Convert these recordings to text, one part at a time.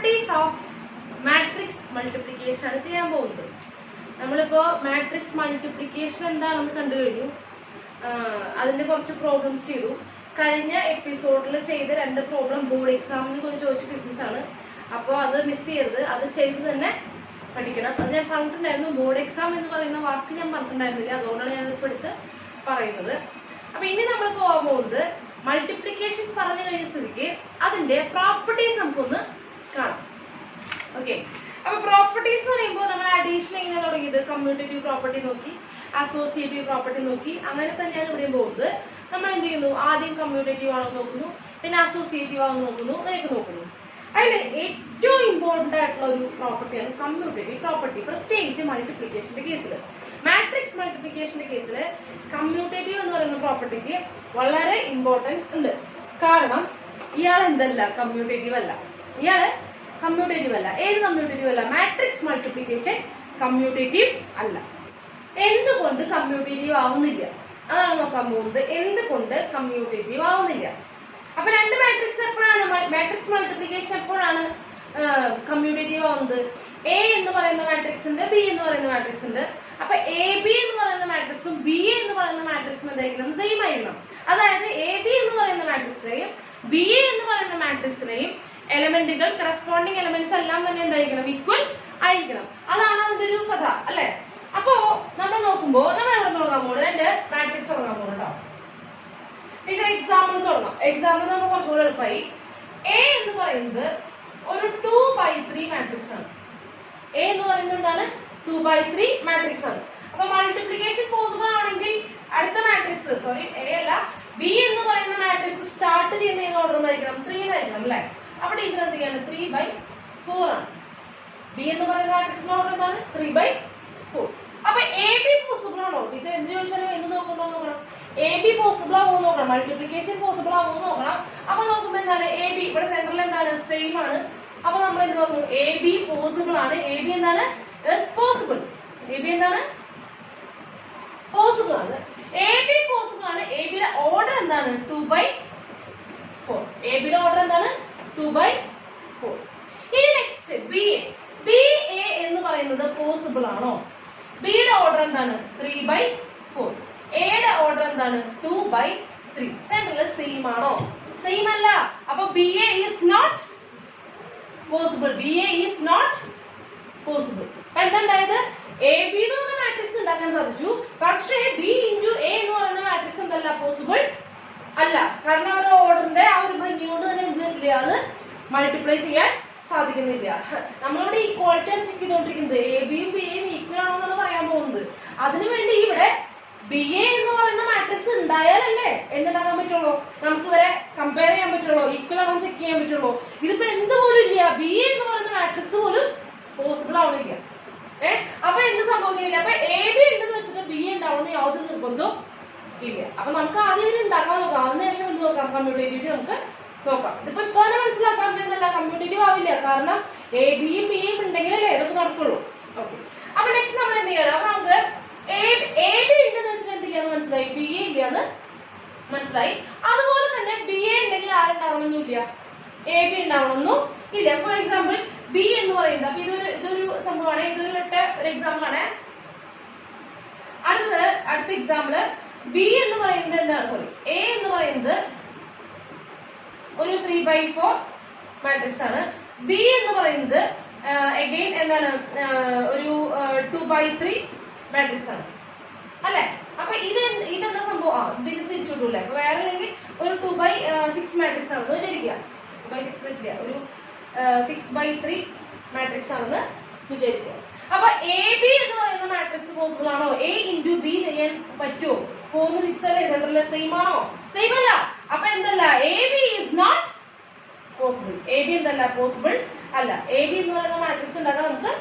Properties of matrix multiplication ആണ് ചെയ്യാൻ പോകുന്നത്. നമ്മളിപ്പോ മാട്രിക്സ് മൾട്ടിപ്ലിക്കേഷൻ എന്താണെന്ന് കണ്ടു കഴിഞ്ഞു. അതിന്റെ കുറച്ച് പ്രോബ്ലംസ് ചെയ്തു. കഴിഞ്ഞ എപ്പിസോഡിൽ ചെയ്ത 2 പ്രോബ്ലം ബോർഡ് എക്സാമിന് ചോദിച്ച ക്വസ്റ്റ്യൻസ് ആണ്. അപ്പോൾ അത് മിസ് ചെയ്യരുത്, അത് ചെയ്ത് തന്നെ പഠിക്കണം. അത് ഞാൻ പറഞ്ഞിട്ടുണ്ടായിരുന്നു. ബോർഡ് എക്സാം എന്ന് പറയുന്ന വാക്ക് ഞാൻ പറഞ്ഞിട്ടുണ്ടായിരുന്നില്ല, അതുകൊണ്ടാണ് ഞാൻ ഇപ്പോൾ എടുത്ത് പറയുന്നത്. അപ്പൊ ഇനി നമ്മൾ പോകാൻ പോകുന്നത് മൾട്ടിപ്ലിക്കേഷൻ പറഞ്ഞു കഴിഞ്ഞ സ്ഥിതിക്ക് അതിന്റെ പ്രോപ്പർട്ടീസ് നമുക്കൊന്ന് കാണാം. ഓക്കെ, അപ്പൊ പ്രോപ്പർട്ടീസ് എന്ന് പറയുമ്പോൾ നമ്മൾ അഡീഷൻ എങ്ങനെ തുടങ്ങിയത്? കമ്മ്യൂട്ടേറ്റീവ് പ്രോപ്പർട്ടി നോക്കി, അസോസിയേറ്റീവ് പ്രോപ്പർട്ടി നോക്കി, അങ്ങനെ തന്നെയാണ് ഇവിടെയും പോകുന്നത്. നമ്മൾ എന്ത് ചെയ്യുന്നു? ആദ്യം കമ്മ്യൂട്ടേറ്റീവ് ആണോ നോക്കുന്നു, പിന്നെ അസോസിയേറ്റീവ് ആണോ നോക്കുന്നു, അങ്ങനെയൊക്കെ നോക്കുന്നു. അതിൽ ഏറ്റവും ഇമ്പോർട്ടന്റ് ആയിട്ടുള്ള ഒരു പ്രോപ്പർട്ടിയാണ് കമ്മ്യൂട്ടേറ്റീവ് പ്രോപ്പർട്ടി, പ്രത്യേകിച്ച് മൾട്ടിപ്ലിക്കേഷന്റെ കേസിൽ. മാട്രിക്സ് മൾട്ടിപ്ലിക്കേഷന്റെ കേസിൽ കമ്മ്യൂട്ടേറ്റീവ് എന്ന് പറയുന്ന പ്രോപ്പർട്ടിക്ക് വളരെ ഇമ്പോർട്ടൻസ് ഉണ്ട്. കാരണം ഇയാൾ എന്തല്ല, കമ്മ്യൂട്ടേറ്റീവ് അല്ല. ഇയാള് കമ്മ്യൂട്ടേറ്റീവ് അല്ല. ഏത് കമ്മ്യൂട്ടേറ്റീവ് അല്ല? മാട്രിക്സ് മൾട്ടിപ്ലിക്കേഷൻ കമ്മ്യൂട്ടേറ്റീവ് അല്ല. എന്തുകൊണ്ട് കമ്മ്യൂട്ടേറ്റീവ് ആവുന്നില്ല? അതാണ് നോക്കാൻ പോകുന്നത്. എന്തുകൊണ്ട് കമ്മ്യൂട്ടേറ്റീവ് ആവുന്നില്ല? അപ്പൊ 2 മാട്രിക്സ് എപ്പോഴാണ് മാട്രിക്സ് മൾട്ടിപ്ലിക്കേഷൻ എപ്പോഴാണ് കമ്മ്യൂട്ടേറ്റീവ് ആവുന്നത്? എ എന്ന് പറയുന്ന മാട്രിക്സ് ഉണ്ട്, ബി എന്ന് പറയുന്ന മാട്രിക്സ് ഉണ്ട്. അപ്പൊ എ ബി എന്ന് പറയുന്ന മാട്രിക്സും ബി എന്ന് പറയുന്ന മാട്രിക്സും എന്തായിരിക്കണം? സെയിം ആയിരിക്കണം. അതായത് എ ബി എന്ന് പറയുന്ന മാട്രിക്സിലെയും ബി എ എന്ന് പറയുന്ന മാട്രിക്സിലെയും എലമെന്റുകൾ, കറസ്പോണ്ടിങ് എലമെന്റ്സ് എല്ലാം തന്നെ എന്തായിരിക്കണം? ഈക്വൽ ആയിരിക്കണം. അതാണ് അതിന്റെ ഒരു കഥ, അല്ലെ? അപ്പോ നമ്മൾ നോക്കുമ്പോ നമ്മൾ എവിടെ തുടങ്ങാൻ പോകുന്നത്? 2 മാട്രിക്സ് തുടങ്ങാൻ പോകുന്നുണ്ടോ? ടീച്ചർ എക്സാമ്പിൾ തുടങ്ങാം. എക്സാമ്പിൾ നമുക്ക് കുറച്ചുകൂടെ എളുപ്പമായി. എ എന്ന് പറയുന്നത് ഒരു 2/3 മാട്രിക്സ് ആണ്. എ എന്ന് പറയുന്നത് എന്താണ്? 2/3 മാട്രിക്സ് ആണ്. അപ്പൊ മൾട്ടിപ്ലിക്കേഷൻ പോസിബിൾ ആണെങ്കിൽ അടുത്ത മാട്രിക്സ്, സോറി എ അല്ല, ബി എന്ന് പറയുന്ന മാട്രിക്സ് സ്റ്റാർട്ട് ചെയ്യുന്ന ഏത് ഓർഡർ ആയിരിക്കണം? 3 ആയിരിക്കണം, അല്ലെ? അപ്പൊ ടീച്ചർ എന്ത് ചെയ്യാണ്? 3/4 ആണ്. ബി എന്ന് പറയുന്ന മാട്രിക്സിന്റെ ഓർഡർ എന്താണ്? 3/4. അപ്പൊ എ ബി പോസിബിൾ ആണോ? ടീച്ചർ എന്ത് ചോദിച്ചാലും എന്ത് നോക്കുമ്പോ നോക്കണം? എ ബി പോസിബിൾ ആവുമോ നോക്കണം, മൾട്ടിപ്ലിക്കേഷൻ പോസിബിൾ ആവുമോ നോക്കണം. അപ്പൊ നോക്കുമ്പോ എന്താണ്? എ ബി ഇവിടെ സെന്ററിൽ എന്താണ്? സെയിം ആണ്. അപ്പൊ നമ്മൾ എന്ത് പറഞ്ഞു? എ ബി പോസിബിൾ ആണ്. എ ബി എന്താണ്? പോസിബിൾ. എ ബി എന്താണ്? പോസിബിൾ ആണ്. എ ബി പോസിബിൾ ആണ്. എ ബിയുടെ ഓർഡർ എന്താണ്? 2/4. എ ബിയുടെ ഓർഡർ എന്താണ്? 2/4. ഇനി next B A. B A എന്ന് പറയുന്നത് പോസിബിൾ ആണോ? ബിയുടെ ഓർഡർ എന്താണ്? 3/4. എയുടെ ഓർഡർ എന്താണ്? 2/3. സെന്ററിൽ സെയിം ആണോ? സെയിം അല്ല. അപ്പൊ B A is not possible. B A is not possible. അപ്പൊ എന്തായത്? എ ബി എന്ന് പറയുന്ന മാട്രിക്സ് ഉണ്ടാക്കാൻ സാധിച്ചു, പക്ഷേ ബി ഇൻറ്റു എ എന്ന് പറയുന്ന മാട്രിക്സ് എന്തല്ല? പോസിബിൾ അല്ല. കാരണം അവരുടെ ഓർഡറിന്റെ ആ ഒരു ഭംഗി കൊണ്ട് തന്നെ എന്ത് വരില്ല? അത് മൾട്ടിപ്ലൈ ചെയ്യാൻ സാധിക്കുന്നില്ല. നമ്മളിവിടെ ഈക്വാളിറ്റി ആണ് ചെക്ക് ചെയ്തോണ്ടിരിക്കുന്നത്. എ ബിയും ബി എയും ഈക്വൽ ആണോ എന്നാണ് പറയാൻ പോകുന്നത്. അതിനുവേണ്ടി ഇവിടെ ബി എ എന്ന് പറയുന്ന മാട്രിക്സ് ഉണ്ടായാലല്ലേ എന്തുണ്ടാക്കാൻ പറ്റുള്ളൂ? നമുക്ക് ഇവരെ കമ്പയർ ചെയ്യാൻ പറ്റുള്ളൂ, ഈക്വൽ ആണോ ചെക്ക് ചെയ്യാൻ പറ്റുള്ളൂ. ഇതിപ്പോ എന്തുപോലും ഇല്ല. ബി എ എന്ന് പറയുന്ന മാട്രിക്സ് പോലും പോസിബിൾ ആവണില്ല. അപ്പൊ എന്ത് സംഭവിക്കുന്നില്ല? അപ്പൊ എ ബി ഉണ്ടെന്ന് വെച്ചിട്ട് ബി എ ഉണ്ടാവുന്ന യാതൊരു നിർബന്ധവും ഇല്ല. അപ്പൊ നമുക്ക് ആദ്യം ഉണ്ടാക്കാൻ നോക്കാം, അതിനുശേഷം എന്ത് നോക്കാം? കമ്മ്യൂട്ടേറ്റീവ് നമുക്ക് നോക്കാം. ഇതിപ്പോ ഇപ്പൊ തന്നെ മനസ്സിലാക്കാൻ പറ്റുന്നല്ല, കമ്മ്യൂട്ടേറ്റീവ് ആവില്ല. കാരണം എ ബിയും ബി എയും ഉണ്ടെങ്കിലല്ലേ ഇതൊക്കെ നടക്കുള്ളൂ. ഓക്കെ, അപ്പൊ നെക്സ്റ്റ് നമ്മൾ എന്ത് ചെയ്യണം? അപ്പൊ നമുക്ക് എ ബി ഉണ്ടെന്ന് വെച്ചിട്ട് എന്ത് ചെയ്യാന്ന് മനസ്സിലായി, ബി എ ഇല്ലാന്ന് മനസ്സിലായി. അതുപോലെ തന്നെ ബി എ ഉണ്ടെങ്കിൽ ആരുണ്ടാവണമെന്നില്ല, എ ബി ഉണ്ടാവണമെന്നും ഇല്ല. ഫോർ എക്സാമ്പിൾ ബി എന്ന് പറയുന്നത്, അപ്പൊ ഇതൊരു സംഭവമാണ്, ഇതൊരു ഒരു എക്സാമ്പിൾ ആണ്. അടുത്ത എക്സാമ്പിള് ബി എന്ന് പറയുന്നത് എന്താണ്? സോറി, എ എന്ന് പറയുന്നത് ഒരു 3/4 മാട്രിക്സ് ആണ്. ബി എന്ന് പറയുന്നത് അഗൈൻ എന്താണ്? ഒരു 2/3 മാട്രിക്സ് ആണ്, അല്ലെ? അപ്പൊ ഇതെന്താ സംഭവം? തിരിച്ചുവിട്ടൂല്ലേ? അപ്പൊ വേറെ അല്ലെങ്കിൽ ഒരു 2/6 മാട്രിക്സ് ആണെന്ന് വിചാരിക്കുക. 2/6 വെച്ചില്ല, ഒരു 6/3 മാട്രിക്സ് ആണെന്ന് വിചാരിക്കുക. അപ്പൊ എ ബി എന്ന് പറയുന്ന മാട്രിക്സ് പോസിബിൾ ആണോ? എ ഇൻറ്റു ബി ചെയ്യാൻ പറ്റുമോ? 4 6 അല്ലേ? സെന്ററിലെ സെയിം ആണോ? സെയിം അല്ല. അപ്പൊ എന്തല്ല? A B is not possible. A B എന്തല്ല? പോസിബിൾ അല്ല. എ ബി എന്ന് പറയുന്ന മാട്രിക്സ് ഉണ്ടാക്കാൻ നമുക്ക്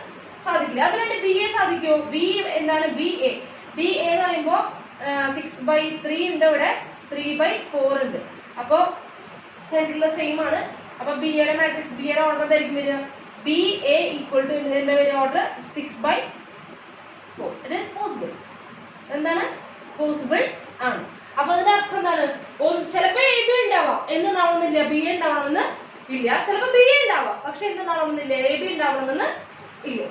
സാധിക്കില്ല. അതിനായിട്ട് ബി എ സാധിക്കുമോ? ബി എന്താണ്? B A. ബി എ എന്ന് പറയുമ്പോ 6/3 ഉണ്ട്, ഇവിടെ 3/4 ഉണ്ട്. അപ്പൊ സെന്ററിലെ സെയിം ആണ്. അപ്പൊ ബി എയുടെ മാട്രിക്സ്, ബി എയുടെ ഓർഡർ എന്തായിരിക്കും വരിക? ബി എ ഈക്വൽ ടു എന്താ വരിക? ഓർഡർ 6/4. It is possible. എന്താണ്? പോസിബിൾ ആണ്. അപ്പൊ അതിന്റെ അർത്ഥം എന്താണ്? ചിലപ്പോ എ ബി ഉണ്ടാവാം, എന്തുണ്ടാവണമെന്നില്ല, ബി എ ഉണ്ടാവണമെന്ന് ഇല്ല. ചിലപ്പോ ബി എ ഉണ്ടാവാം, പക്ഷെ എന്തുണ്ടാവണമെന്നില്ല, എ ബി ഉണ്ടാവണമെന്ന് ഇല്ല.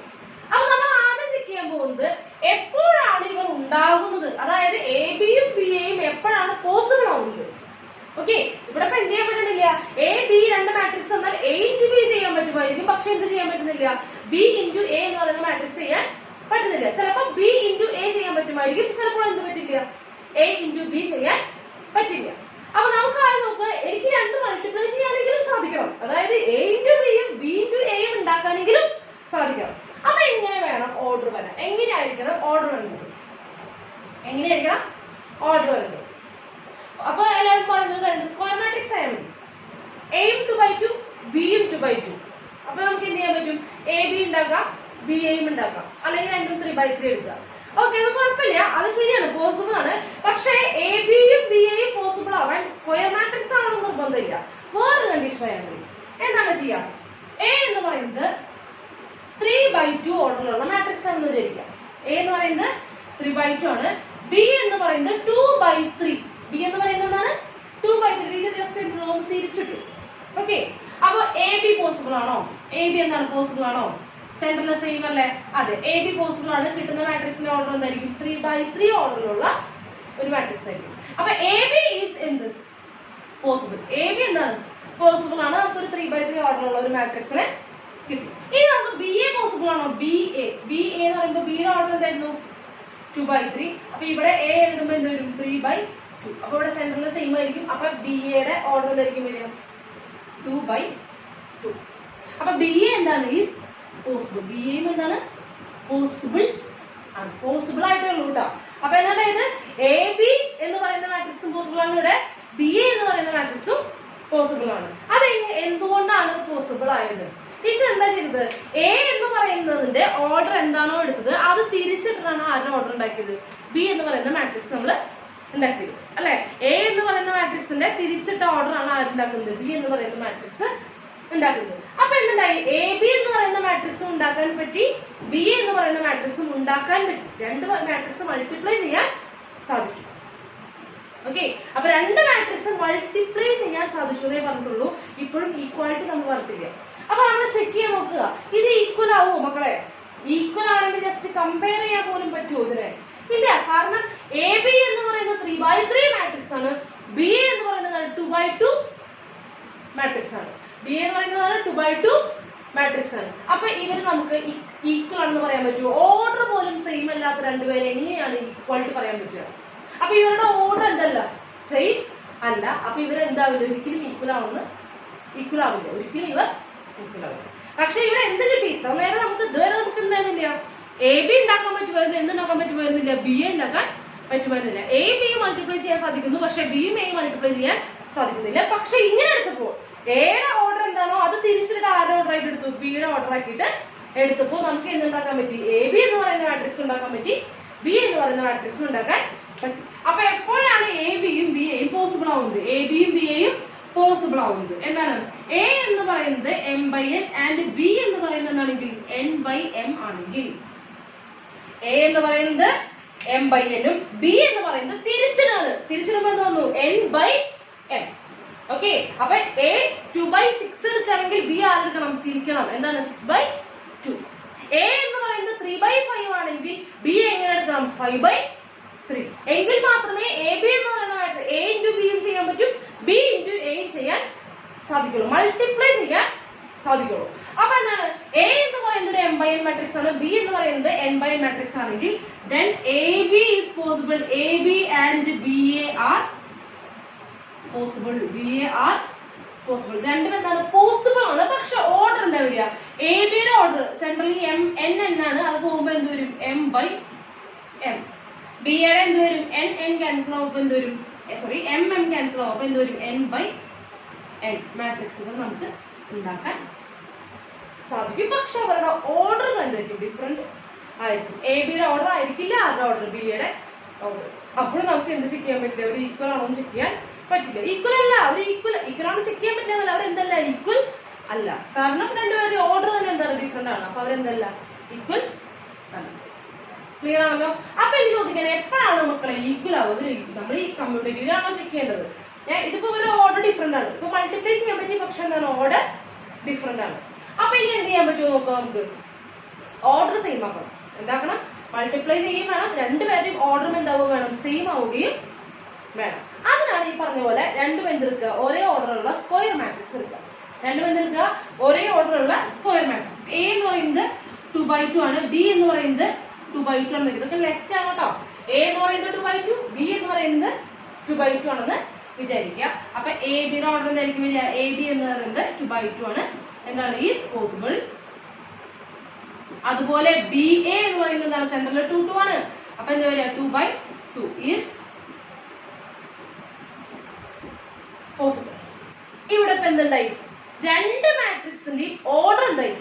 അപ്പൊ നമ്മൾ ആദ്യം ചെക്ക് ചെയ്യാൻ പോകുന്നത് എപ്പോഴാണ് ഇവർ ഉണ്ടാകുന്നത്, അതായത് എ ബിയും ബി എയും എപ്പോഴാണ് പോസിബിൾ ആവുന്നത്. ഓക്കെ, ഇവിടെ ഇപ്പൊ എന്ത് ചെയ്യാൻ പറ്റുന്നില്ല, എ ബി രണ്ട് മാട്രിക്സ് എന്നാൽ എ ഇൻറ്റു ബി ചെയ്യാൻ പറ്റുമായിരിക്കും, പക്ഷെ എന്ത് ചെയ്യാൻ പറ്റുന്നില്ല, ബി ഇൻറ്റു എ എന്ന് പറയുന്ന മാട്രിക്സ് ചെയ്യാൻ പറ്റുന്നില്ല. ചിലപ്പോൾ ബി ഇൻറ്റു എ ചെയ്യാൻ പറ്റുമായിരിക്കും, ചിലപ്പോൾ എന്ത് പറ്റില്ല, എ ഇൻറ്റു ബി ചെയ്യാൻ പറ്റില്ല. അപ്പൊ നമുക്ക് ആദ്യം നോക്കുക, എനിക്ക് രണ്ട് മൾട്ടിപ്ലൈ ചെയ്യാനെങ്കിലും സാധിക്കണം, അതായത് എ ഇൻറ്റു ബിയും ബി ഇൻറ്റു എയും ഉണ്ടാക്കാനെങ്കിലും സാധിക്കണം. അപ്പൊ എങ്ങനെ വേണം ഓർഡർ വരാൻ, എങ്ങനെയായിരിക്കണം ഓർഡർ വരുന്നത്, എങ്ങനെയായിരിക്കണം ഓർഡർ വരുന്നത്. അപ്പൊ എല്ലാവരും പറയുന്നത് രണ്ട് സ്ക്വയർ മാട്രിക്സ് ആയാൽ മതി, എയും 2/2 ബിയും 2/2. അപ്പൊ നമുക്ക് എന്ത് ചെയ്യാൻ പറ്റും, എ ബി ഉണ്ടാക്കാം, ബി എയും ഉണ്ടാക്കാം, അല്ലെങ്കിൽ രണ്ടും 3/3 എടുക്കുക. ഓക്കെ, അത് കുഴപ്പമില്ല, അത് ശരിയാണ്, പോസിബിൾ ആണ്. പക്ഷേ എ ബിയും ബി എയും പോസിബിൾ ആവാൻ സ്ക്വയർ മാട്രിക്സ് ആവണമെന്ന് നിർബന്ധമില്ല, വേറൊരു കണ്ടീഷൻ ആയാൽ മതി. എന്താണ് ചെയ്യാം, എ എന്ന് പറയുന്നത് 3/2 ഓർഡറിലുള്ള മാട്രിക്സ് ആണെന്ന് വിചാരിക്കാം. എ എന്ന് പറയുന്നത് 3/2 ആണ്, ബി എന്ന് പറയുന്നത് 2/3. ബി എന്ന് പറയുന്നത് എന്താണ്, 2/3. ജസ്റ്റ് ഒന്ന് തിരിച്ചിട്ടു. ഓക്കെ, അപ്പൊ എ ബി പോസിബിൾ ആണോ, എ ബി എന്താണ് പോസിബിൾ ആണോ, സെന്ററിലെ സെയിം അല്ലേ, അതെ, എ ബി പോസിബിൾ ആണ്. കിട്ടുന്ന മാട്രിക്സിന്റെ ഓർഡർ എന്തായിരിക്കും, 3/3 ഓർഡറിലുള്ള ഒരു മാട്രിക്സ് ആയിരിക്കും. അപ്പൊ എ ബി ഈസ് എന്ത് പോസിബിൾ, എ ബി എന്താണ് പോസിബിൾ ആണ്, നമുക്കൊരു 3/3 ഓർഡറിലുള്ള ഒരു മാട്രിക്സിനെ കിട്ടി. ഇനി നമുക്ക് ബി എ പോസിബിൾ ആണോ, ബി എ എന്ന് പറയുമ്പോൾ ബിയുടെ ഓർഡർ എന്തായിരുന്നു 2/3. അപ്പൊ ഇവിടെ എ എഴുതുമ്പോൾ എന്ത് വരും, 3/2. അപ്പൊ ഇവിടെ സെന്ററിൽ സെയിം ആയിരിക്കും. അപ്പൊ ബി എയുടെ ഓർഡർ എന്തായിരിക്കും വരിക, 2/2. അപ്പൊ ബി എ എന്താണ്, ഈസ് പോസിബിൾ. ബി എയും എന്താണ് പോസിബിൾ ആണ്, പോസിബിൾ ആയിട്ടേ ഉള്ളൂ കേട്ടോ. അപ്പൊ എന്താണ് ഇത്, എ ബി എന്ന് പറയുന്ന മാട്രിക്സും പോസിബിൾ ആണ്, ഇവിടെ ബി എ എന്ന് പറയുന്ന മാട്രിക്സും പോസിബിൾ ആണ്. അത് എന്തുകൊണ്ടാണ് പോസിബിൾ ആയത്, ടീച്ചർ എന്താ ചെയ്തത്, എ എന്ന് പറയുന്നതിന്റെ ഓർഡർ എന്താണോ എടുത്തത് അത് തിരിച്ചിട്ടാണ് ആരുടെ ഓർഡർ ഉണ്ടാക്കിയത്, ബി എന്ന് പറയുന്ന മാട്രിക്സ് നമ്മൾ ഉണ്ടാക്കിയത് അല്ലെ. എ എന്ന് പറയുന്ന മാട്രിക്സിന്റെ തിരിച്ചിട്ട ഓർഡർ ആണ് ആരുണ്ടാക്കുന്നത്, ബി എന്ന് പറയുന്ന മാട്രിക്സ് ഉണ്ടാക്കുന്നത്. അപ്പൊ എന്തുണ്ടായി, എ ബി എന്ന് പറയുന്ന മാട്രിക്സും ഉണ്ടാക്കാൻ പറ്റി, ബി എ എന്ന് പറയുന്ന മാട്രിക്സും ഉണ്ടാക്കാൻ പറ്റി, രണ്ട് മാട്രിക്സ് മൾട്ടിപ്ലൈ ചെയ്യാൻ സാധിച്ചു. ഓക്കെ, അപ്പൊ രണ്ട് മാട്രിക്സ് മൾട്ടിപ്ലൈ ചെയ്യാൻ സാധിച്ചു എന്നേ പറഞ്ഞിട്ടുള്ളൂ. ഇപ്പോഴും ഈക്വാലിറ്റി നമ്മൾ പറഞ്ഞില്ല. അപ്പൊ നമ്മൾ ചെക്ക് ചെയ്യാൻ നോക്കുക, ഇത് ഈക്വൽ ആവുമോ മക്കളെ, ഈക്വൽ ആണെങ്കിൽ ജസ്റ്റ് കമ്പയർ ചെയ്യാൻ പോലും പറ്റുമോ ഇതിനെ, ഇല്ല. കാരണം എ ബി എന്ന് പറയുന്നത് 3/3 മാട്രിക്സ് ആണ്, ബി എ എന്ന് പറയുന്നത് 2/2 മാട്രിക്സ് ആണ്, ബി എന്ന് പറയുന്നത് 2/2 മാട്രിക്സ് ആണ്. അപ്പൊ ഇവര് നമുക്ക് ഈക്വൽ ആണെന്ന് പറയാൻ പറ്റുമോ, ഓർഡർ പോലും സെയിം അല്ലാത്ത രണ്ടുപേരെ എങ്ങനെയാണ് ഈക്വാലിറ്റി പറയാൻ പറ്റുക. അപ്പൊ ഇവരുടെ ഓർഡർ എന്തല്ല, സെയിം അല്ല. അപ്പൊ ഇവരെന്താവില്ല, ഒരിക്കലും ഈക്വൽ ആവില്ല, ഒരിക്കലും ഇവർ ഈക്വൽ ആവില്ല. പക്ഷെ ഇവിടെ എന്ത് കിട്ടി, ഇതുവരെ നമുക്ക് എന്തായിരുന്നില്ല, എ ബി ഉണ്ടാക്കാൻ പറ്റുമായിരുന്നു, എന്തുണ്ടാക്കാൻ പറ്റുമായിരുന്നില്ല, ബി എ ഉണ്ടാക്കാൻ പറ്റുമായിരുന്നില്ല. എ ബിയും മൾട്ടിപ്ലൈ ചെയ്യാൻ സാധിക്കുന്നു, പക്ഷെ ബിയും എയും മൾട്ടിപ്ലൈ ചെയ്യാൻ സാധിക്കുന്നില്ല. പക്ഷെ ഇങ്ങനെ എടുത്തപ്പോ എയുടെ ഓർഡർ എന്താണോ അത് തിരിച്ചിട്ട് ആരുടെ ഓർഡർ ആയിട്ട് എടുത്തു, ബിയുടെ ഓർഡർ ആക്കിയിട്ട് എടുത്തപ്പോ നമുക്ക് എന്തുണ്ടാക്കാൻ പറ്റി, എ ബി എന്ന് പറയുന്ന മാട്രിക്സ് ഉണ്ടാക്കാൻ പറ്റി, ബി എന്ന് പറയുന്ന മാട്രിക്സ് ഉണ്ടാക്കാൻ പറ്റി. അപ്പൊ എപ്പോഴാണ് എ ബിയും ബി എയും പോസിബിൾ ആവുന്നത്, എ ബിയും ബി എയും പോസിബിൾ ആവുന്നത് എന്താണ്, എ എന്ന് പറയുന്നത് m/n ആൻഡ് ബി എന്ന് പറയുന്നത് എന്താണെങ്കിൽ n/m ആണെങ്കിൽ, എ എന്ന് പറയുന്നത് m/n ഉം ബി എന്ന് പറയുന്നത് തിരിച്ചിടാണ്, തിരിച്ചിടുമ്പോ എന്ത് വന്നു, n/m. ഓക്കെ, അപ്പൊ എ 2/6 എടുക്കുകയാണെങ്കിൽ ബി ആരെടുക്കണം, തിരിക്കണം, എന്താണ് 6/2. എ എന്ന് പറയുന്നത് 3/5 ആണെങ്കിൽ ബി എങ്ങനെ എടുക്കണം, 5/3. എങ്കിൽ മാത്രമേ എ ബി എന്ന് പറയുന്ന എ ഇൻറ്റു ബിയും ചെയ്യാൻ പറ്റും, ബി ഇൻറ്റു എയും ചെയ്യാൻ സാധിക്കുള്ളൂ, മൾട്ടിപ്ലൈ ചെയ്യാൻ സാധിക്കുള്ളൂ. അപ്പൊ എന്താണ്, എ എന്ന് പറയുന്നത് m/n മാട്രിക്സ് ആണ്, ബി എന്ന് പറയുന്നത് n/n മാട്രിക്സ് ആണെങ്കിൽ then AB is possible, AB and BA are possible, BA are possible. രണ്ടും എന്താണ്, പോസിബിൾ ആണ്. പക്ഷെ ഓർഡർ എന്താ വരിക, എ ബിയുടെ ഓർഡർ സെൻട്രലി n ആണ്, അത് പോകുമ്പോ എന്ത് വരും, m/m. ബിയുടെ എന്ത് വരും, n ക്യാൻസൽ ആവുമ്പോ എന്ത് വരും, സോറി m ക്യാൻസൽ ആവുമ്പോ എന്ത് വരും, n/n മാട്രിക്സുകൾ നമുക്ക് ഉണ്ടാക്കാൻ സാധിക്കും. പക്ഷെ അവരുടെ ഓർഡർ എന്തായിരിക്കും, ഡിഫറെന്റ് ആയിരിക്കും. എ ബിയുടെ ഓർഡർ ആയിരിക്കില്ല ആരുടെ ഓർഡർ, ബിയുടെ ഓർഡർ. അപ്പോൾ നമുക്ക് എന്ത് ചെക്ക് ചെയ്യാൻ പറ്റില്ല, അവർ ഈക്വൽ ആണോ ചെക്ക് ചെയ്യാൻ പറ്റില്ല. ഈക്വൽ അല്ല, അവർ ഈക്വൽ ആണോ ചെക്ക് ചെയ്യാൻ പറ്റില്ല, അവർ എന്തല്ല ഈക്വൽ അല്ല. കാരണം രണ്ടുപേരുടെ ഓർഡർ തന്നെ എന്താണ് ഡിഫറെന്റ് ആണ്. അപ്പൊ അവരെന്തല്ല ഈക്വൽ അല്ല. ക്ലിയർ ആണല്ലോ. അപ്പൊ എനിക്ക് ചോദിക്കാൻ, എപ്പോഴാണ് മക്കളെ ഈക്വൽ ആവുക, നമ്മൾ ഈ കമ്മ്യൂട്ടേറ്റീവിലാണോ ചെക്ക് ചെയ്യേണ്ടത്, ഇതിപ്പോ ഒരു ഓർഡർ ഡിഫറെന്റ് ആണ്. ഇപ്പൊ മൾട്ടിപ്ലൈ മൾട്ടിപ്ലൈ ചെയ്യാൻ പറ്റിയ, പക്ഷെ എന്താണ് ഓർഡർ ഡിഫറെന്റ് ആണ്. അപ്പൊ ഇനി എന്ത് ചെയ്യാൻ പറ്റുമോ നോക്കാം. നമുക്ക് ഓർഡർ സെയിം ആക്കണം. എന്താക്കണം? മൾട്ടിപ്ലൈ ചെയ്യുകയും വേണം, രണ്ടുപേരുടെയും ഓർഡറും എന്താവുക വേണം, സെയിം ആവുകയും വേണം. അതിനാണ് ഈ പറഞ്ഞ പോലെ രണ്ടും എന്തെടുക്കുക, ഒരേ ഓർഡറുള്ള സ്ക്വയർ മാട്രിക്സ് എടുക്കുക. രണ്ടും എന്തെടുക്കുക, ഒരേ ഓർഡറുള്ള സ്ക്വയർ മാട്രിക്സ്. എ എന്ന് പറയുന്നത് 2/2 ആണ്, ബി എന്ന് പറയുന്നത് 2/2 ആണ്. ഇതൊക്കെ ലെഫ്റ്റ് ആണ് കേട്ടോ. എ എന്ന് പറയുന്നത് 2/2, ബി എന്ന് പറയുന്നത് 2/2 ആണെന്ന് വിചാരിക്കുക. അപ്പൊ എ ബിയുടെ ഓർഡർ എന്തായിരിക്കും വരിക? എ ബി എന്ന് പറയുന്നത് 2/2 ആണ്. എന്താണ്? Is possible. അതുപോലെ ബി എ എന്ന് പറയുന്നത് എന്താണ്? സെന്ററിൽ 2 2 ആണ്. അപ്പൊ എന്താ വരിക? 2/2 ഈസ് പോസിബിൾ. ഇവിടെ ഇപ്പൊ എന്തുണ്ടായി? രണ്ട് മാട്രിക്സിന്റെ ഓർഡർ എന്തായി?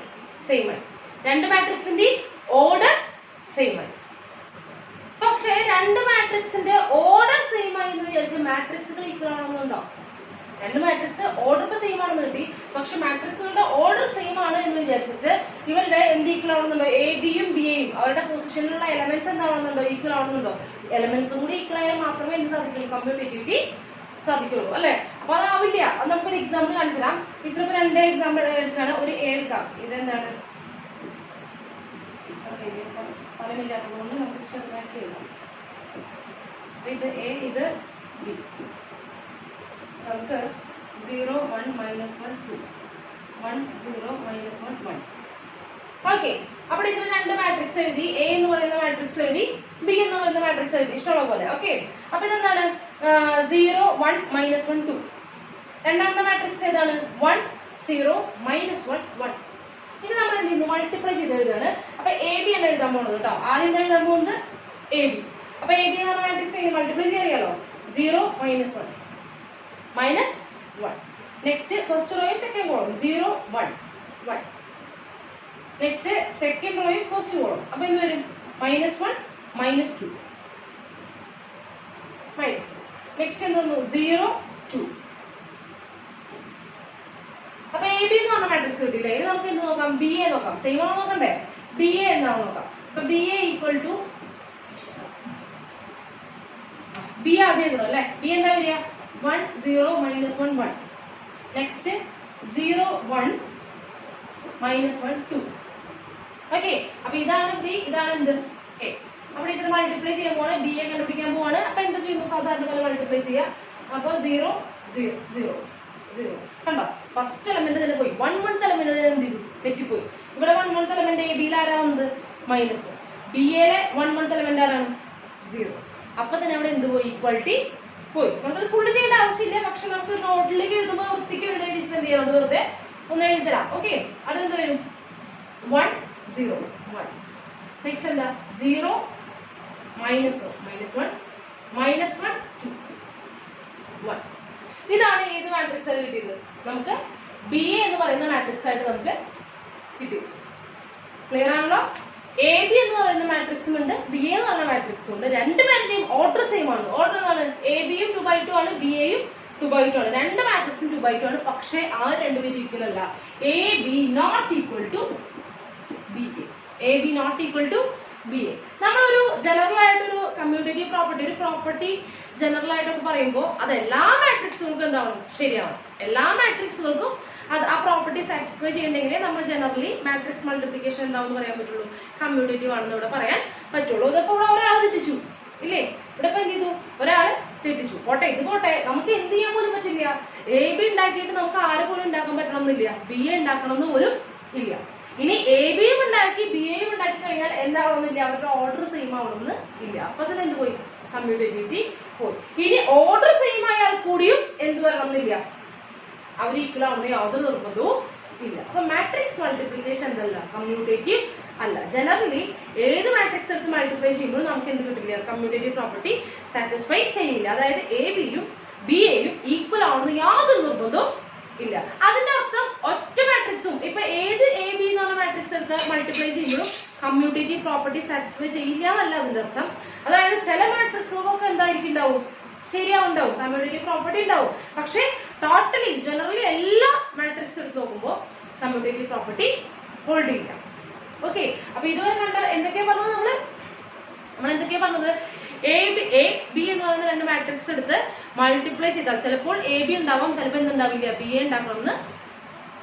സെയിം ആയി. രണ്ട് മാട്രിക്സിന്റെ ഓർഡർ സെയിം ആയി. പക്ഷെ രണ്ട് മാട്രിക്സിന്റെ ഓർഡർ സെയിം ആയി എന്ന് വിചാരിച്ച മാട്രിക്സുകൾ ഈക്വൽ ആണെന്നുണ്ടോ? രണ്ട് മാട്രിക്സ് ഓർഡർ ഇപ്പൊ സെയിം ആണെന്ന് കിട്ടി, പക്ഷെ മാട്രിക്സുകളുടെ ഓർഡർ സെയിം ആണ് എന്ന് വിചാരിച്ചിട്ട് ഇവരുടെ എന്ത് ഈക്വൽ ആവുന്നുണ്ടോ? എ ബിയും ബി എയും അവരുടെ പൊസിഷനിലുള്ള എലമെന്റ്സ് എന്താവുന്നുണ്ടോ? ഈക്വൽ ആവുന്നുണ്ടോ? എലമെന്റ്സും കൂടി ഈക്വൽ ആയാൽ മാത്രമേ എന്ത് സാധിക്കുള്ളൂ? കമ്പ്യൂട്ടേറ്റിവിറ്റി സാധിക്കുള്ളൂ അല്ലെ? അപ്പൊ അതാവില്ല. അത് നമുക്കൊരു എക്സാമ്പിൾ കാണിച്ചു തരാം. ഇതിപ്പോ രണ്ട് എക്സാമ്പിൾ എടുക്കാണ്. ഒരു എ എടുക്കാം. ഇതെന്താണ്? സ്ഥലമില്ലാത്തതുകൊണ്ട് നമുക്ക് ചെറുതായിട്ട് എഴുതാം. ഇത് എ, ഇത് ബി. നമുക്ക് 0 1 -1 2 1 0 -1 1. ഓക്കെ. അപ്പോൾ ഇതിൽ രണ്ട് മാട്രിക്സ് എഴുതി. എ എന്ന് പറയുന്ന മാട്രിക്സ് എഴുതി, ബി എന്ന് പറയുന്ന മാട്രിക്സ് എഴുതി, ഇഷ്ടമുള്ള പോലെ. ഓക്കെ. അപ്പൊ ഇതെന്താണ്? 0 1 -1 2. രണ്ടാമത്തെ മാട്രിക്സ് ഏതാണ്? 1 0 -1 1. ഇനി നമ്മൾ എന്ത് ചെയ്യുന്നു? മൾട്ടിപ്ലൈ ചെയ്ത് എഴുതുകയാണ്. അപ്പൊ എ ബി ആണ് എഴുതാൻ പോകുന്നത് കേട്ടോ. ആദ്യം എന്താ എഴുതാൻ പോകുന്നത്? A B. അപ്പൊ എ ബി എന്ന് പറഞ്ഞ മാട്രിക്സ് മൾട്ടിപ്ലൈ ചെയ്യാറിയാലോ. 0 -1 -1. നെക്സ്റ്റ് ഫസ്റ്റ് റോയും സെക്കൻഡ് കോളം 0 1 1. നെക്സ്റ്റ് സെക്കൻഡ് റോയും ഫസ്റ്റ് കോളം. അപ്പൊ എന്ത് വരും? -1 -2 മൈനസ്. നെക്സ്റ്റ് എന്ത് വന്നു? 0 2. അപ്പൊ എ ബി എന്ന് പറഞ്ഞ മാട്രിക്സ് കിട്ടിയില്ലേ? ഇത് നമുക്ക് എന്ത് നോക്കാം? ബി എ നോക്കാം. സെയിം ആണോ നോക്കണ്ടേ? ബി എ എന്താണെന്ന് നോക്കാം. അപ്പൊ B A equal to B ആദ്യം എഴുതണം അല്ലെ? ബി എന്താ വരിക? 1 0 -1 1. നെക്സ്റ്റ് 0 1 -1 2. ഓക്കെ. അപ്പൊ ഇതാണ് ബി, ഇതാണ് എന്ത്? എ. അപ്പൊ ടീച്ചർ മൾട്ടിപ്ലൈ ചെയ്യാൻ പോവാണ്. ബി എ കണ്ടുപിടിക്കാൻ പോവാണ്. അപ്പൊ എന്താ ചെയ്യുന്നു? സാധാരണ പോലെ മൾട്ടിപ്ലൈ ചെയ്യാം. അപ്പൊ 0 0 0 0. കണ്ടോ? ഫസ്റ്റ് എലമെന്റ് തന്നെ പോയി. 1 1 എലമെന്റ് തന്നെ എന്ത് ചെയ്തു? തെറ്റിപ്പോയി. ഇവിടെ 1 1 എലമെന്റ് എ ബിയിൽ ആരാവുന്നത്? -1. ബി എയിലെ 1 1 എലമെന്റ് ആരാണ്? 0. അപ്പൊ തന്നെ അവിടെ എന്ത് പോയി? ഈക്വാലിറ്റി പോയി. നമുക്കത് ഫുള്ള് ചെയ്യേണ്ട ആവശ്യമില്ല, പക്ഷെ നമുക്ക് നോട്ടിലേക്ക് എഴുതുമ്പോൾ വൃത്തിക്ക് എഴുതാൻ ടീച്ചർ എന്ത് ചെയ്യാം? അത് വെറുതെ ഒന്ന് എഴുതരാം. ഓക്കെ. അവിടെ എന്ത് വരും? 1 0 1. നെക്സ്റ്റ് എന്താ? 0 -1 -1 2 1. ഇതാണ് ഏത് മാട്രിക്സ് ആയിട്ട് കിട്ടിയത്? നമുക്ക് ബി എ എന്ന് പറയുന്ന മാട്രിക്സ് ആയിട്ട് നമുക്ക് കിട്ടി. ക്ലിയർ ആണല്ലോ? എ ബി എന്ന് പറയുന്ന മാട്രിക്സും ഉണ്ട്, ബി എ എന്ന് പറയുന്ന മാട്രിക്സും ഉണ്ട്. രണ്ടുപേരുടെയും ഓർഡർ സെയിം ആണ്. ഓർഡർ എന്താണ്? എ ബിയും 2/2 ആണ്, ബി എയും 2/2 ആണ്. രണ്ട് മാട്രിക്സും 2/2 ആണ്. പക്ഷെ ആ രണ്ടുപേരും ഈക്വൽ അല്ല. A B not equal to B A. A B not equal to B A. നമ്മളൊരു ജനറൽ ആയിട്ടൊരു കമ്മ്യൂട്ടേറ്റീവ് പ്രോപ്പർട്ടി, ഒരു പ്രോപ്പർട്ടി ജനറൽ ആയിട്ടൊക്കെ പറയുമ്പോൾ അത് എല്ലാ മാട്രിക്സുകൾക്കും എന്താവണം? ശരിയാവണം. എല്ലാ മാട്രിക്സുകൾക്കും അത് ആ പ്രോപ്പർട്ടി സാറ്റിസ്ഫൈ ചെയ്യണമെങ്കിലേ നമ്മൾ ജനറലി മാട്രിക്സ് മൾട്ടിപ്ലിക്കേഷൻ എന്താണെന്ന് പറയാൻ പറ്റുള്ളൂ, കമ്മ്യൂട്ടേറ്റീവ് ആണെന്ന് ഇവിടെ പറയാൻ പറ്റുള്ളൂ. ഇതിപ്പോ ഇവിടെ ഒരാൾ തെറ്റിച്ചു ഇല്ലേ? ഇവിടെ ഇപ്പൊ എന്ത് ചെയ്തു? ഒരാള് തെറ്റിച്ചു. പോട്ടെ, ഇത് പോട്ടെ, നമുക്ക് എന്ത് ചെയ്യാൻ പോലും പറ്റില്ല. എ ബി ഉണ്ടാക്കിയിട്ട് നമുക്ക് ആരെ പോലും ഉണ്ടാക്കാൻ പറ്റണമെന്നില്ല, ബി എ ഉണ്ടാക്കണം എന്ന് പോലും ഇല്ല. ഇനി എ ബിയും ഉണ്ടാക്കി ബി എയും ഉണ്ടാക്കി കഴിഞ്ഞാൽ എന്താവണമെന്നില്ല, അവരുടെ ഓർഡർ സെയിം ആവണമെന്ന് ഇല്ല. അപ്പൊ തന്നെ എന്ത് പോയി? കമ്മ്യൂട്ടേറ്റിവിറ്റി പോയി. ഇനി ഓർഡർ സെയിം ആയാൽ കൂടിയും എന്ത് വരണമെന്നില്ല, അവർ ഈക്വൽ ആവുന്ന യാതൊരു നിർബന്ധവും ഇല്ല. അപ്പൊ മാട്രിക്സ് മൾട്ടിപ്ലിക്കേഷൻ എന്തല്ല? കമ്മ്യൂട്ടേറ്റീവ് അല്ല. ജനറലി ഏത് മാട്രിക്സ് എടുത്ത് മൾട്ടിപ്ലൈ ചെയ്യുമ്പോഴും നമുക്ക് എന്ത് കിട്ടില്ല? കമ്മ്യൂട്ടേറ്റീവ് പ്രോപ്പർട്ടി സാറ്റിസ്ഫൈ ചെയ്യില്ല. അതായത് എ ബിയും ബി എയും ഈക്വൽ ആവുന്ന യാതൊരു നിർബന്ധവും ഇല്ല. അതിന്റെ അർത്ഥം ഒറ്റ മാട്രിക്സും ഇപ്പൊ ഏത് എ ബി എന്ന് പറഞ്ഞ മാട്രിക്സ് എടുത്ത് മൾട്ടിപ്ലൈ ചെയ്യുമ്പോഴും കമ്മ്യൂട്ടേറ്റീവ് പ്രോപ്പർട്ടി സാറ്റിസ്ഫൈ ചെയ്യില്ല എന്നല്ല അതിന്റെ അർത്ഥം. അതായത് ചില മാട്രിക്സുകൾക്കൊക്കെ എന്തായിരിക്കും ഉണ്ടാവും? ശരിയാവുണ്ടാവും, കമ്മ്യൂട്ടേറ്റീവ് പ്രോപ്പർട്ടി ഉണ്ടാവും. പക്ഷെ ടോട്ടലി ജനറലി എല്ലാ മാട്രിക്സ് എടുത്ത് നോക്കുമ്പോൾ കമ്മ്യൂട്ടേറ്റീവ് പ്രോപ്പർട്ടി ഹോൾഡ് ചെയ്യില്ല. ഓക്കെ. അപ്പൊ ഇതുവരെ കണ്ട എന്തൊക്കെയാ പറഞ്ഞത്? നമ്മൾ എന്തൊക്കെയാ പറഞ്ഞത്? എ ബി എന്ന് പറയുന്ന രണ്ട് മാട്രിക്സ് എടുത്ത് മൾട്ടിപ്ലൈ ചെയ്താൽ ചിലപ്പോൾ എ ബി ഉണ്ടാവാം, ചിലപ്പോൾ എന്തുണ്ടാവില്ല ബി എ ഉണ്ടാക്കണമെന്ന്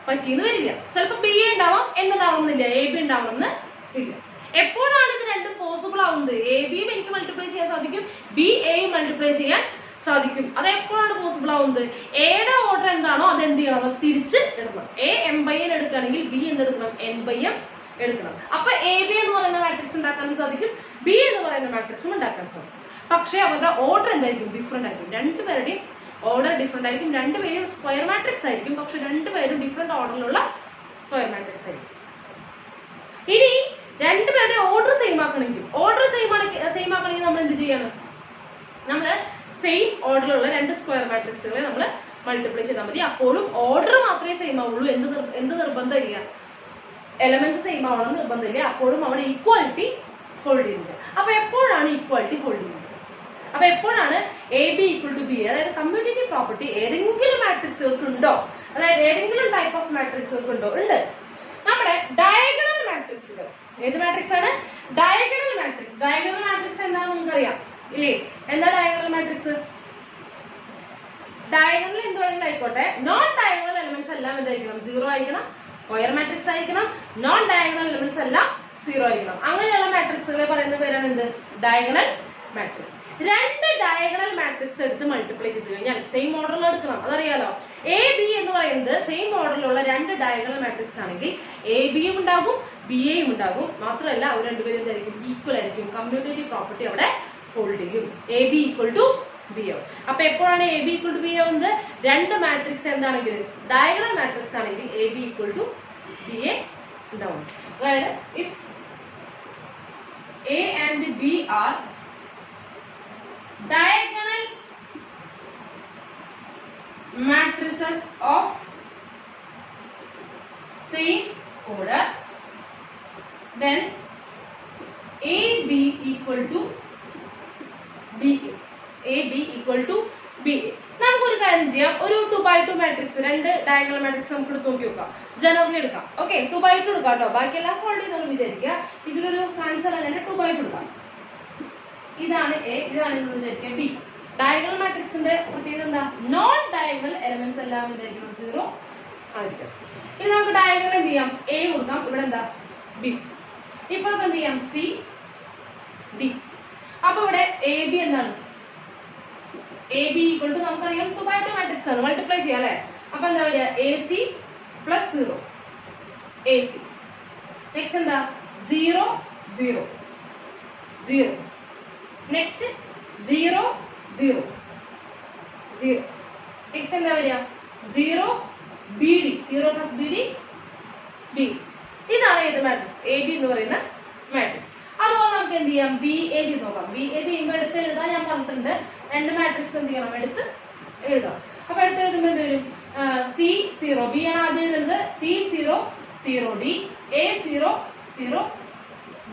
പറ്റിയെന്ന് വരില്ല. ചിലപ്പോൾ ബി എ ഉണ്ടാവാം, എന്തുണ്ടാവണമെന്നില്ല എ ബി ഉണ്ടാവണമെന്ന് ഇല്ല. എപ്പോഴാണ് ഇത് രണ്ടും പോസിബിൾ ആവുന്നത്? എ ബിയും എനിക്ക് മൾട്ടിപ്ലൈ ചെയ്യാൻ സാധിക്കും, ബി എയും മൾട്ടിപ്ലൈ ചെയ്യാൻ സാധിക്കും. അത് എപ്പോഴാണ് പോസിബിൾ ആവുന്നത്? എയുടെ ഓർഡർ എന്താണോ അത് എന്ത് ചെയ്യണം? അത് തിരിച്ച് എടുക്കണം. എ എം ബൈ എൻ എടുക്കുകയാണെങ്കിൽ ബി എന്തെടുക്കണം? എൻ ബൈ എം എടുക്കണം. അപ്പൊ എ ബി എന്ന് പറയുന്ന മാട്രിക്സ് ഉണ്ടാക്കാൻ സാധിക്കും, ബി എന്ന് പറയുന്ന മാട്രിക്സും ഉണ്ടാക്കാൻ സാധിക്കും. പക്ഷെ അവരുടെ ഓർഡർ എന്തായിരിക്കും? ഡിഫറെന്റ് ആയിരിക്കും. രണ്ടുപേരുടെയും ഓർഡർ ഡിഫറെന്റ് ആയിരിക്കും. രണ്ടുപേരും സ്ക്വയർ മാട്രിക്സ് ആയിരിക്കും, പക്ഷെ രണ്ടുപേരും ഡിഫറെന്റ് ഓർഡറിലുള്ള സ്ക്വയർ മാട്രിക്സ് ആയിരിക്കും. ഇനി രണ്ടുപേരുടെ ഓർഡർ സെയിം ആക്കണമെങ്കിൽ നമ്മൾ എന്ത് ചെയ്യണം? നമ്മള് സെയിം ഓർഡറിലുള്ള രണ്ട് സ്ക്വയർ മാട്രിക്സുകളെ നമ്മൾ മൾട്ടിപ്ലൈ ചെയ്താൽ മതി. അപ്പോഴും ഓർഡർ മാത്രമേ സെയിം ആവുള്ളൂ. എന്ത് നിർബന്ധമില്ല, എലമെന്റ്സ് സെയിം ആവണം നിർബന്ധമില്ല. അപ്പോഴും അവിടെ ഈക്വാലിറ്റി ഹോൾഡ് ചെയ്യുന്നത്. അപ്പൊ എപ്പോഴാണ് ഈക്വാലിറ്റി ഹോൾഡ് ചെയ്യുന്നത്? അപ്പൊ എപ്പോഴാണ് A B equal to B? അതായത് കമ്മ്യൂട്ടേറ്റീവ് പ്രോപ്പർട്ടി ഏതെങ്കിലും മാട്രിക്സുകൾക്ക് ഉണ്ടോ? അതായത് ഏതെങ്കിലും ടൈപ്പ് ഓഫ് മാട്രിക്സുകൾക്ക് ഉണ്ടോ? ഉണ്ട്. നമ്മുടെ ഡയഗണൽ മാട്രിക്സുകൾ. ഏത് മാട്രിക്സ് ആണ്? Diagonal matrix. ഡയഗണൽ മാട്രിക്സ് എന്താണെന്ന് നിങ്ങൾക്കറിയാം ഇല്ലേ? എന്താ ഡയഗണൽ മാട്രിക്സ്? ഡയഗണൽ എന്ത് വേണമെങ്കിലും ആയിക്കോട്ടെ, നോൺ ഡയഗണൽ എലമെന്റ്സ് എല്ലാം എന്തായിരിക്കണം? 0 ആയിരിക്കണം. സ്ക്വയർ മാട്രിക്സ് ആയിരിക്കണം. നോൺ ഡയഗണൽ എലമെന്റ്സ് എല്ലാം 0 ആയിരിക്കണം. അങ്ങനെയുള്ള മാട്രിക്സുകളെ പറയുന്ന പേരാണ് എന്ത്? Diagonal matrix. രണ്ട് ഡയഗണൽ മാട്രിക്സ് എടുത്ത് മൾട്ടിപ്ലൈ ചെയ്ത് കഴിഞ്ഞാൽ സെയിം ഓർഡറിൽ എടുക്കണം, അതറിയാലോ. എ ബി എന്ന് പറയുന്നത് സെയിം ഓർഡറിലുള്ള രണ്ട് ഡയഗണൽ മാട്രിക്സ് ആണെങ്കിൽ എ ബിയും ഉണ്ടാകും, ബി എയും ഉണ്ടാകും. മാത്രമല്ല അവർ രണ്ടുപേരും എന്തായിരിക്കും? ഈക്വൽ ആയിരിക്കും. കമ്മ്യൂട്ടേറ്റീവ് പ്രോപ്പർട്ടി അവിടെ ഹോൾഡ് ചെയ്യും. A B equal to B ആവും. അപ്പൊ എപ്പോഴാണ് A B equal to B ആവുന്നത്? രണ്ട് മാട്രിക്സ് എന്താണെങ്കിൽ ഡയഗണൽ മാട്രിക്സ് ആണെങ്കിൽ A B equal to B A ഉണ്ടാവും. അതായത് if A and B are diagonal matrices of same order, then AB equal to BA. AB equal to BA. നമുക്കൊരു കാര്യം ചെയ്യാം. ഒരു 2x2 മാട്രിക്സ്, രണ്ട് ഡയഗണൽ മാട്രിക്സ് നമുക്ക് എടുത്ത് നോക്കി നോക്കാം. ജനറലി എടുക്കാം. ഓക്കെ, 2x2 എടുക്കാം കേട്ടോ. ബാക്കിയെല്ലാം ഹോൾഡ് ചെയ്ത് നമ്മൾ വിചാരിക്കുക. ഇതിലൊരു ആൻസർ അല്ലാണ്ട് 2x2 എടുക്കാം. ഇതാണ് എ, ഇതാണ് എന്ന് വിചാരിക്കുക ബി. ഡയഗണൽ മാട്രിക്സിന്റെ പ്രത്യേകത എന്താ? നോൺ ഡയഗണൽ എലമെന്റ്സ് എല്ലാം എന്തായിരിക്കും? 0 ആയിരിക്കും. ഇത് നമുക്ക് ഡയഗണൽ എന്ത് ചെയ്യാം? എ കൊടുക്കാം. ഇവിടെ എന്താ? ബി. ഇപ്പോൾ എന്ത് ചെയ്യാം? C D. അപ്പൊ ഇവിടെ എ ബി എന്താണ്? എ ബി ഈക്വൽ ടു നമുക്കറിയാം 2x2 മാട്രിക്സ് ആണ്, മൾട്ടിപ്ലൈ ചെയ്യാം അല്ലെ? അപ്പൊ എന്താ വരിക? A C plus 0 A C. Next എന്താ? 0 0 0. നെക്സ്റ്റ് 0 0 0. നെക്സ്റ്റ് എന്താ വരിക? 0 B D. 0 plus B D B. ഇതാണ് ഏത് മാട്രിക്സ്? എ ബി എന്ന് പറയുന്ന മാട്രിക്സ്. അതുപോലെ നമുക്ക് എന്ത് ചെയ്യാം? ബി എ ചെയ്ത് നോക്കാം. ബി എ ചെയ്യുമ്പോൾ എടുത്ത് എഴുതാൻ ഞാൻ പറഞ്ഞിട്ടുണ്ട്. രണ്ട് മാട്രിക്സ് എന്ത് ചെയ്യണം? എടുത്ത് എഴുതാം. അപ്പൊ എടുത്ത് എഴുതുമ്പോൾ എന്ത് വരും? സി 0 ബി ആണ് ആദ്യം എഴുതുന്നത്. C 0 0 D A 0 0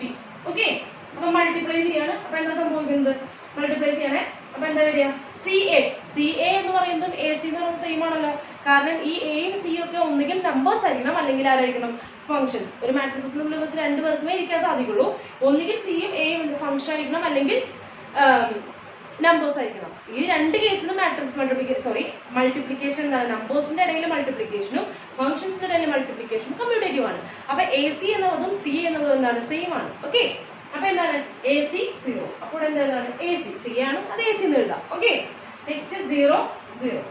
B. Okay, അപ്പൊ മൾട്ടിപ്ലൈ ചെയ്യാണ്. അപ്പൊ എന്താ സംഭവിക്കുന്നത്? മൾട്ടിപ്ലൈ ചെയ്യണേ. അപ്പൊ എന്താ വരിക? C A. സി എ എന്ന് പറയുന്നതും എ സി എന്ന് പറയുന്നത് സെയിം ആണല്ലോ. കാരണം ഈ എയും സിയും ഒക്കെ ഒന്നുകിൽ നമ്പേഴ്സ് ആയിരിക്കണം, അല്ലെങ്കിൽ ആരായിരിക്കണം? ഫംഗ്ഷൻസ്. ഒരു മാട്രിക്സിനുള്ളിൽ നമുക്ക് രണ്ടുപേർക്കുമേ ഇരിക്കാൻ സാധിക്കുള്ളൂ. ഒന്നുകിൽ സിയും എയും ഫംഗ്ഷൻ ആയിരിക്കണം, അല്ലെങ്കിൽ നമ്പേഴ്സ് ആയിരിക്കണം. ഈ രണ്ട് കേസിലും മാട്രിക്സ് മൾട്ടിപ്ലിക്കേഷൻ എന്താണ്? നമ്പേഴ്സിന്റെ ഇടയിൽ മൾട്ടിപ്ലിക്കേഷനും ഫംഗ്ഷൻസിന്റെ ഇടയിൽ മൾട്ടിപ്ലിക്കേഷനും കമ്മ്യൂട്ടേറ്റീവ് ആണ്. അപ്പൊ എ സി എന്നതും സി എന്നതും എന്താണ്? സെയിം ആണ്. ഓക്കെ, അപ്പൊ എന്താണ്? A C 0. അപ്പോൾ എന്താണ്? എ സി സി ആണ്, അത് എ സി എന്ന് എഴുതാം. Okay, next 0 0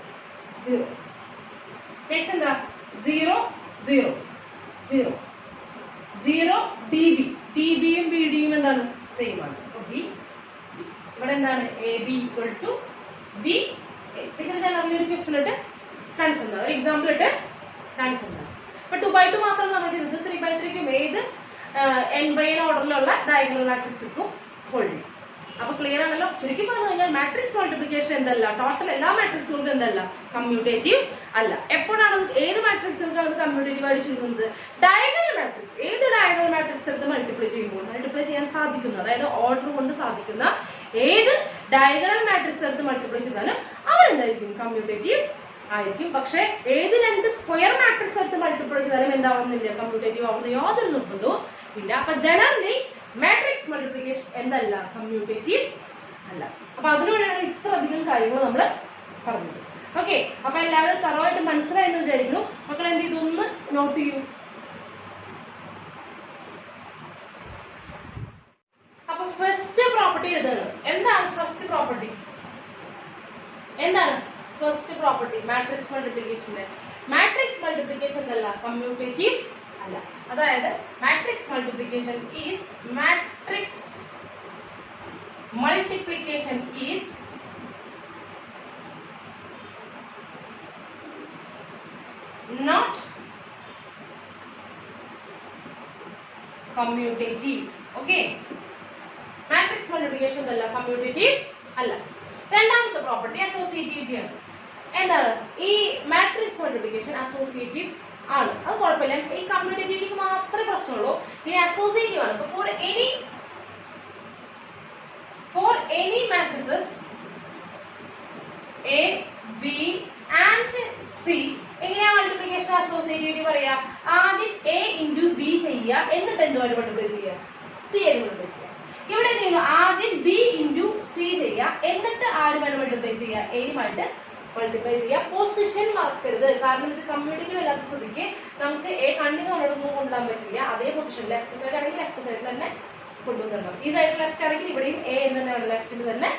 0. നെക്സ്റ്റ് എന്താ? 0 0 0 0 ഡി ബി. ഡി ബിയും ബി ഡിയും എന്താണ്? സെയിം ആണ്. ഇവിടെ എന്താണ്? A B equal to B A. Teacher ഞാൻ അതിലൊരു ക്വസ്റ്റൻ ഇട്ട് കാണിച്ചു തന്നാ, ഒരു എക്സാമ്പിൾ ഇട്ട് കാണിച്ചു തന്നാ. അപ്പൊ 2x2 മാത്രം നമ്മൾ ചെയ്തത്. 3x3ക്കും ഏത് n/n ഓർഡറിലുള്ള ഡയഗണൽ മാട്രിക്സിനും ഹോൾഡ് ചെയ്യും. അപ്പൊ ക്ലിയർ ആണല്ലോ. ചുരുക്കി പറഞ്ഞു കഴിഞ്ഞാൽ മാട്രിക്സ് മൾട്ടിപ്ലിക്കേഷൻ എന്തല്ല? ടോട്ടൽ എല്ലാ മാട്രിക്സുകൾക്കും എന്തല്ല? കമ്മ്യൂട്ടേറ്റീവ് അല്ല. എപ്പോഴാണ് ഏത് മാട്രിക്സുകൾക്കാണ് കമ്മ്യൂട്ടേറ്റീവ് ആയിട്ട് ചുരുക്കുന്നത്? Diagonal matrix. ഏത് ഡയഗണൽ മാട്രിക്സ് എടുത്ത് മൾട്ടിപ്ലൈ ചെയ്യുമ്പോൾ മൾട്ടിപ്ലൈ ചെയ്യാൻ സാധിക്കുന്ന, അതായത് ഓർഡർ കൊണ്ട് സാധിക്കുന്ന ഏത് ഡയഗണൽ മാട്രിക്സ് എടുത്ത് മൾട്ടിപ്ലൈ ചെയ്താലും അവരെന്തായിരിക്കും? കമ്മ്യൂട്ടേറ്റീവ് ആയിരിക്കും. പക്ഷെ ഏത് രണ്ട് സ്ക്വയർ മാട്രിക്സ് എടുത്ത് മൾട്ടിപ്ലൈ ചെയ്താലും എന്താവുന്നില്ല? കമ്മ്യൂട്ടേറ്റീവ് ആവുന്ന യാതൊരു നിർബന്ധവും ഇല്ല. അപ്പൊ ജനറലി മാട്രിക്സ് മൾട്ടിപ്ലിക്കേഷൻ എന്തല്ല? കമ്മ്യൂട്ടേറ്റീവ് അല്ല. അപ്പൊ അതിലൂടെയാണ് ഇത്ര അധികം കാര്യങ്ങൾ നമ്മൾ പറഞ്ഞത്. ഓക്കെ, അപ്പൊ എല്ലാവരും തറവായിട്ട് മനസ്സിലായെന്ന് വിചാരിക്കുന്നു. മക്കൾ എന്ത് ചെയ്തു, ഒന്ന് നോട്ട് ചെയ്യൂ. അപ്പൊ ഫസ്റ്റ് പ്രോപ്പർട്ടി എഴുതുന്നത് എന്താണ്? ഫസ്റ്റ് പ്രോപ്പർട്ടി എന്താണ്? ഫസ്റ്റ് പ്രോപ്പർട്ടി മാട്രിക്സ് മൾട്ടിപ്ലിക്കേഷന്റെ. മാട്രിക്സ് മൾട്ടിപ്ലിക്കേഷൻ അല്ല, കമ്മ്യൂട്ടേറ്റീവ് അല്ല. അതായത് matrix multiplication is not commutative. Okay, matrix multiplication അല്ല, കമ്മ്യൂട്ടേറ്റീവ് അല്ല. രണ്ടാമത്തെ പ്രോപ്പർട്ടി അസോസിയേറ്റിവിറ്റി ആണ്. എന്താണ്? ഈ മാട്രിക്സ് മൾട്ടിപ്ലിക്കേഷൻ അസോസിയേറ്റീവ് ആണ്, അത് കുഴപ്പമില്ല. ഈ കമ്മ്യൂട്ടേറ്റിവിറ്റിക്ക് മാത്രമേ പ്രശ്നമുള്ളൂ. ഇനി അസോസിയേറ്റീവ് ആണ്. ഇപ്പൊ for any matrices A, B and C, എങ്ങനെയാ മൾട്ടിപ്ലിക്കേഷൻ അസോസിയേറ്റിവിറ്റി പറയാ? ആദ്യം എ ഇൻറ്റു ബി ചെയ്യുക, എന്നിട്ട് എന്തുമായിട്ട് മൾട്ടിപ്ലൈ ചെയ്യുക? സി ആയിട്ട് മൾട്ടിപ്ലൈ ചെയ്യുക. ഇവിടെ എന്ത് ചെയ്യുന്നു? ആദ്യം ബി ഇൻറ്റു സി ചെയ്യുക, എന്നിട്ട് ആരുമായിട്ട് മൾട്ടിപ്ലൈ ചെയ്യുക? എയുമായിട്ട് മൾട്ടിപ്ലൈ ചെയ്യുക. പൊസിഷൻ മറക്കരുത്, കാരണം ഇത് കമ്മ്യൂട്ടേറ്റീവ് അല്ലാത്ത സ്ഥിതിക്ക് നമുക്ക് എ കണ്ണിന് ഒന്നും കൊണ്ടുവരാൻ പറ്റില്ല. അതേ പൊസിഷൻ ലെഫ്റ്റ് സൈഡ് ആണെങ്കിൽ ലെഫ്റ്റ് സൈഡിൽ തന്നെ കൊണ്ടുവരണം. ഈ സൈഡ് ലെഫ്റ്റ് ആണെങ്കിൽ ഇവിടെയും എ എന്ന് തന്നെ വേണം, ലെഫ്റ്റിൽ തന്നെ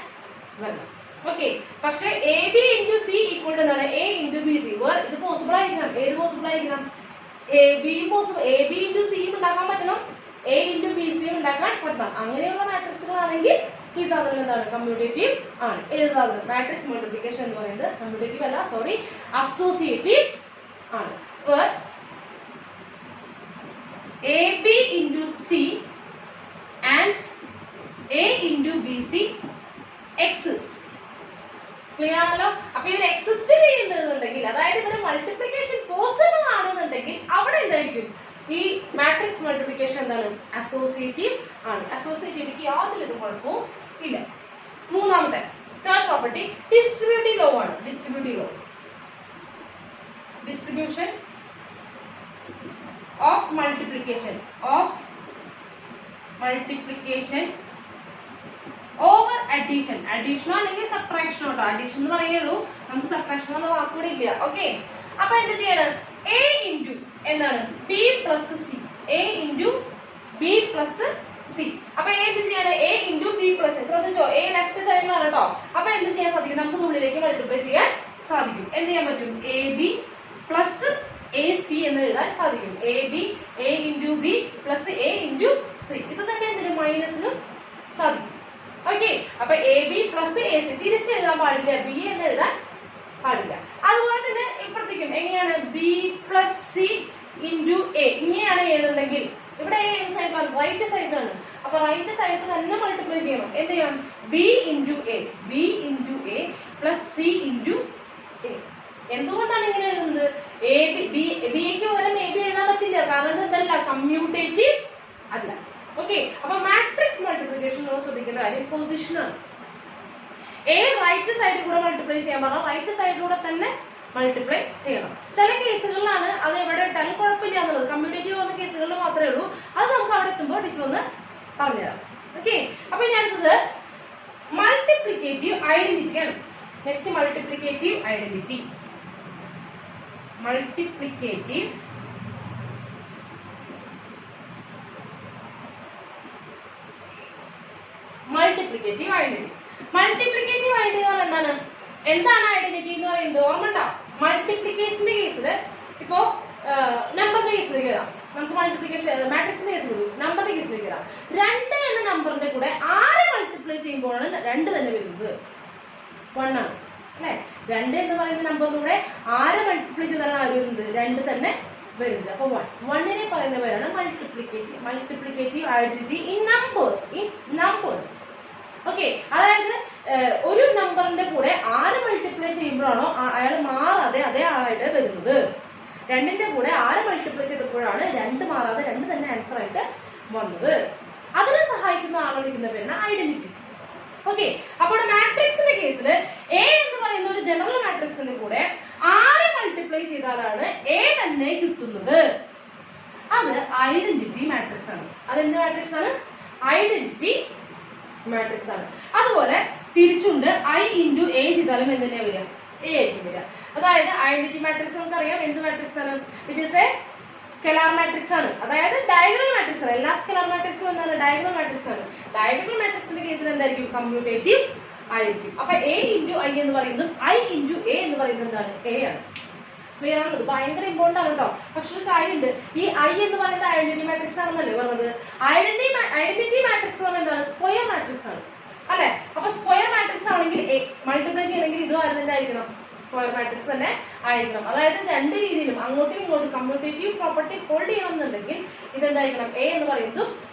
വരണം. ഓക്കെ, പക്ഷെ A B into C equal എന്താണ്? A into B C. ഇത് പോസിബിൾ ആയിരിക്കണം. ഏത് പോസിബിൾ ആയിരിക്കണം? എ ബി ഇൻറ്റു സിയും ഉണ്ടാക്കാൻ പറ്റണം, എ ഇൻറ്റു ബി സിയും ഉണ്ടാക്കാൻ പറ്റണം. അങ്ങനെയുള്ള മാട്രിക്സുകളാണെങ്കിൽ ഈ സാധനം എന്താണ്? കമ്മ്യൂട്ടേറ്റീവ് ആണ്. ഏത് സാധനം? മാട്രിക്സ് മൾട്ടിപ്ലിക്കേഷൻ എന്ന് പറയുന്നത് കമ്മ്യൂട്ടേറ്റീവ് അല്ല, സോറി, അസോസിയേറ്റീവ് ആണ്. A B into C and A into B C exist. Clear ആണല്ലോ? അപ്പൊ ഇവർ എക്സിസ്റ്റ് ചെയ്യുന്നുണ്ടെങ്കിൽ, അതായത് ഇവർ മൾട്ടിപ്ലിക്കേഷൻ പോസിബിൾ ആണെന്നുണ്ടെങ്കിൽ അവിടെ എന്തായിരിക്കും? ഈ മാട്രിക്സ് മൾട്ടിപ്ലിക്കേഷൻ എന്താണ്? അസോസിയേറ്റീവ് ആണ്. അസോസിയേറ്റിവിറ്റിക്ക് യാതൊരു ഇത് കുഴപ്പവും ഇല്ല. മൂന്നാമത്തെ തേർഡ് പ്രോപ്പർട്ടി ഡിസ്ട്രിബ്യൂട്ടീവ് ലോ ആണ്. Distribution of multiplication over addition. അഡീഷനോ അല്ലെങ്കിൽ സബ്ട്രാക്ഷനോ കേട്ടോ. അഡീഷൻ എന്ന് പറയുള്ളൂ, നമുക്ക് സബ്ട്രാക്ഷൻ എന്ന വാക്കുകൂടെ ഇല്ല. ഓക്കെ, അപ്പൊ എന്ത് ചെയ്യണം? എ ഇൻറ്റു എന്താണ്? B plus C. A into B plus C. അപ്പൊ എന്ത് ചെയ്യണം? A into B plus C. ശ്രദ്ധിച്ചോ, എ ലെഫ്റ്റ് സൈഡിലാണ് കേട്ടോ. അപ്പൊ എന്ത് ചെയ്യാൻ സാധിക്കും? നമുക്ക് ഉള്ളിലേക്ക് മൾട്ടിപ്ലൈ ചെയ്യാൻ സാധിക്കും. എന്ത് ചെയ്യാൻ പറ്റും? A B plus A C എന്ന് എഴുതാൻ സാധിക്കും. A into B plus A into C. ഇത് തന്നെ എന്തിനു? മൈനസിനും സാധിക്കും. ഓക്കെ, അപ്പൊ A B plus A C തിരിച്ച് എഴുതാൻ പാടില്ല, ബി എന്ന് എഴുതാൻ പാടില്ല. അതുപോലെ തന്നെ ഇപ്പുറത്തേക്കും എങ്ങനെയാണ്? B plus C into A. ഇങ്ങനെയാണ് എഴുതുന്നെങ്കിൽ ഇവിടെ ഏത് സൈഡിലാണ്? റൈറ്റ് സൈഡിലാണ്. അപ്പൊ റൈറ്റ് സൈഡിൽ തന്നെ മൾട്ടിപ്ലൈ ചെയ്യണം. എന്ത് ചെയ്യണം? B into A plus C into A. എന്തുകൊണ്ടാണ് ഇങ്ങനെ എഴുതുന്നത്? ബിക്ക് പകരം എ ബി എഴുതാൻ പറ്റില്ല, കാരണം എന്തല്ല? കമ്മ്യൂട്ടേറ്റീവ് അല്ല. ഓക്കെ, അപ്പൊ മാട്രിക്സ് മൾട്ടിപ്ലിക്കേഷൻ ശ്രദ്ധിക്കേണ്ട കാര്യം പൊസിഷൻ ആണ്. എ റൈറ്റ് സൈഡിൽ കൂടെ മൾട്ടിപ്ലൈ ചെയ്യാൻ പറഞ്ഞാൽ റൈറ്റ് സൈഡിലൂടെ തന്നെ മൾട്ടിപ്ലൈ ചെയ്യണം. ചില കേസുകളിലാണ് അത് എവിടെ ഇട്ടാലും കുഴപ്പമില്ല എന്നുള്ളത്. കമ്മ്യൂട്ടേറ്റീവ് വന്ന കേസുകളിൽ മാത്രമേ ഉള്ളൂ. അത് നമുക്ക് അവിടെ എത്തുമ്പോൾ ടീച്ചർ ഒന്ന് പറഞ്ഞുതരാം. ഓക്കെ, അപ്പൊ ഇനി അടുത്തത് മൾട്ടിപ്ലിക്കേറ്റീവ് ഐഡന്റിറ്റി ആണ്. Next multiplicative identity. Multiplicative identity. Multiplicative identity എന്ന് എന്താണ്? എന്താണ് ഐഡന്റിറ്റി എന്ന് പറയുന്നത്? ഓർമ്മ ഉണ്ടാവും. മൾട്ടിപ്ലിക്കേഷന്റെ കേസിൽ ഇപ്പോ നമ്പറിന്റെ കേസിലേക്ക് വരാം. നമുക്ക് മൾട്ടിപ്ലിക്കേഷൻ മാട്രിക്സിന്റെ കേസിൽ വരും, നമ്പറിന്റെ കേസിലേക്ക് വരാം. 2 എന്ന നമ്പറിന്റെ കൂടെ 6 മൾട്ടിപ്ലൈ ചെയ്യുമ്പോഴാണ് 2 തന്നെ വരുന്നത്. 1 ആണ് അല്ലെ? 2 എന്ന് പറയുന്ന നമ്പറിലൂടെ 6 മൾട്ടിപ്ലൈ ചെയ്താണ് ആര് വരുന്നത്? 2 തന്നെ വരുന്നത്. അപ്പൊ 1 പറയുന്ന പേരാണ് multiplicative identity in numbers. Okay, അതായത് ഒരു നമ്പറിന്റെ കൂടെ 6 മൾട്ടിപ്ലൈ ചെയ്യുമ്പോഴാണോ അയാൾ മാറാതെ അതേ ആളായിട്ട് വരുന്നത്. 2ന്റെ കൂടെ 6 മൾട്ടിപ്ലൈ ചെയ്തപ്പോഴാണ് 2 മാറാതെ 2 തന്നെ ആൻസർ ആയിട്ട് വന്നത്. അതിനെ സഹായിക്കുന്ന ആളെ വിളിക്കുന്ന പേരാണ് ഐഡന്റിറ്റി. ഓക്കെ, അപ്പോൾ മാട്രിക്സിന്റെ കേസിൽ എ എന്ന് പറയുന്ന ഒരു ജനറൽ മാട്രിക്സിന്റെ കൂടെ 6 മൾട്ടിപ്ലൈ ചെയ്താലാണ് എ തന്നെ കിട്ടുന്നത്. അത് ഐഡന്റിറ്റി മാട്രിക്സ് ആണ്. അതെന്ത് മാട്രിക്സ് ആണ്? ഐഡന്റിറ്റി മാട്രിക്സ് ആണ്. അതുപോലെ തിരിച്ചുണ്ട് ഐ ഇൻറ്റു എ ചെയ്താലും എന്ത് തന്നെയാ വരിക? എ ആയിരിക്കും വരിക. അതായത് ഐഡന്റിറ്റി മാട്രിക്സ് നമുക്കറിയാം എന്ത് മാട്രിക്സ് ആണ്, it is A scalar matrix ആണ്, അതായത് ഡയഗണൽ മാട്രിക്സ് ആണ്. എല്ലാ സ്കെലാർ മാട്രിക്സും എന്താണ്, ഡയഗണൽ മാട്രിക്സ് ആണ്. ഡയഗണൽ മാട്രിക്സിന്റെ കേസിൽ എന്തായിരിക്കും, കമ്മ്യൂട്ടേറ്റീവ് ആയിരിക്കും. അപ്പൊ എ ഇൻറ്റു ഐ എന്ന് പറയുന്നത് ഐ ഇൻറ്റു എ എന്ന് പറയുന്നത് എന്താണ്, എ ആണ്. ക്ലിയർ ആണത്, ഭയങ്കര ഇമ്പോർട്ടന്റ് ആണ് കേട്ടോ. പക്ഷെ ഒരു കാര്യമുണ്ട്, ഈ ഐ എന്ന് പറയുന്നത് ഐഡന്റിറ്റി മാട്രിക്സ് ആണെന്നല്ലേ പറഞ്ഞത്. ഐഡന്റിറ്റി മാട്രിക്സ് എന്ന് പറയുന്നത് എന്താണ്, സ്ക്വയർ മാട്രിക്സ് ആണ് അല്ലെ. അപ്പൊ സ്ക്വയർ മാട്രിക്സ് ആണെങ്കിൽ മൾട്ടിപ്ലൈ ചെയ്യണമെങ്കിൽ ഇതും ആരും തന്നെ ആയിരിക്കണം, സ്ക്വയർ മാട്രിക്സ് തന്നെ ആയിരിക്കണം. അതായത് രണ്ട് രീതിയിലും അങ്ങോട്ടും ഇങ്ങോട്ടും കമ്മ്യൂട്ടേറ്റീവ് പ്രോപ്പർട്ടി ഹോൾഡ് ചെയ്യണം എന്നുണ്ടെങ്കിൽ ഇതെന്തായിരിക്കണം, എ എന്ന് പറയുന്നത്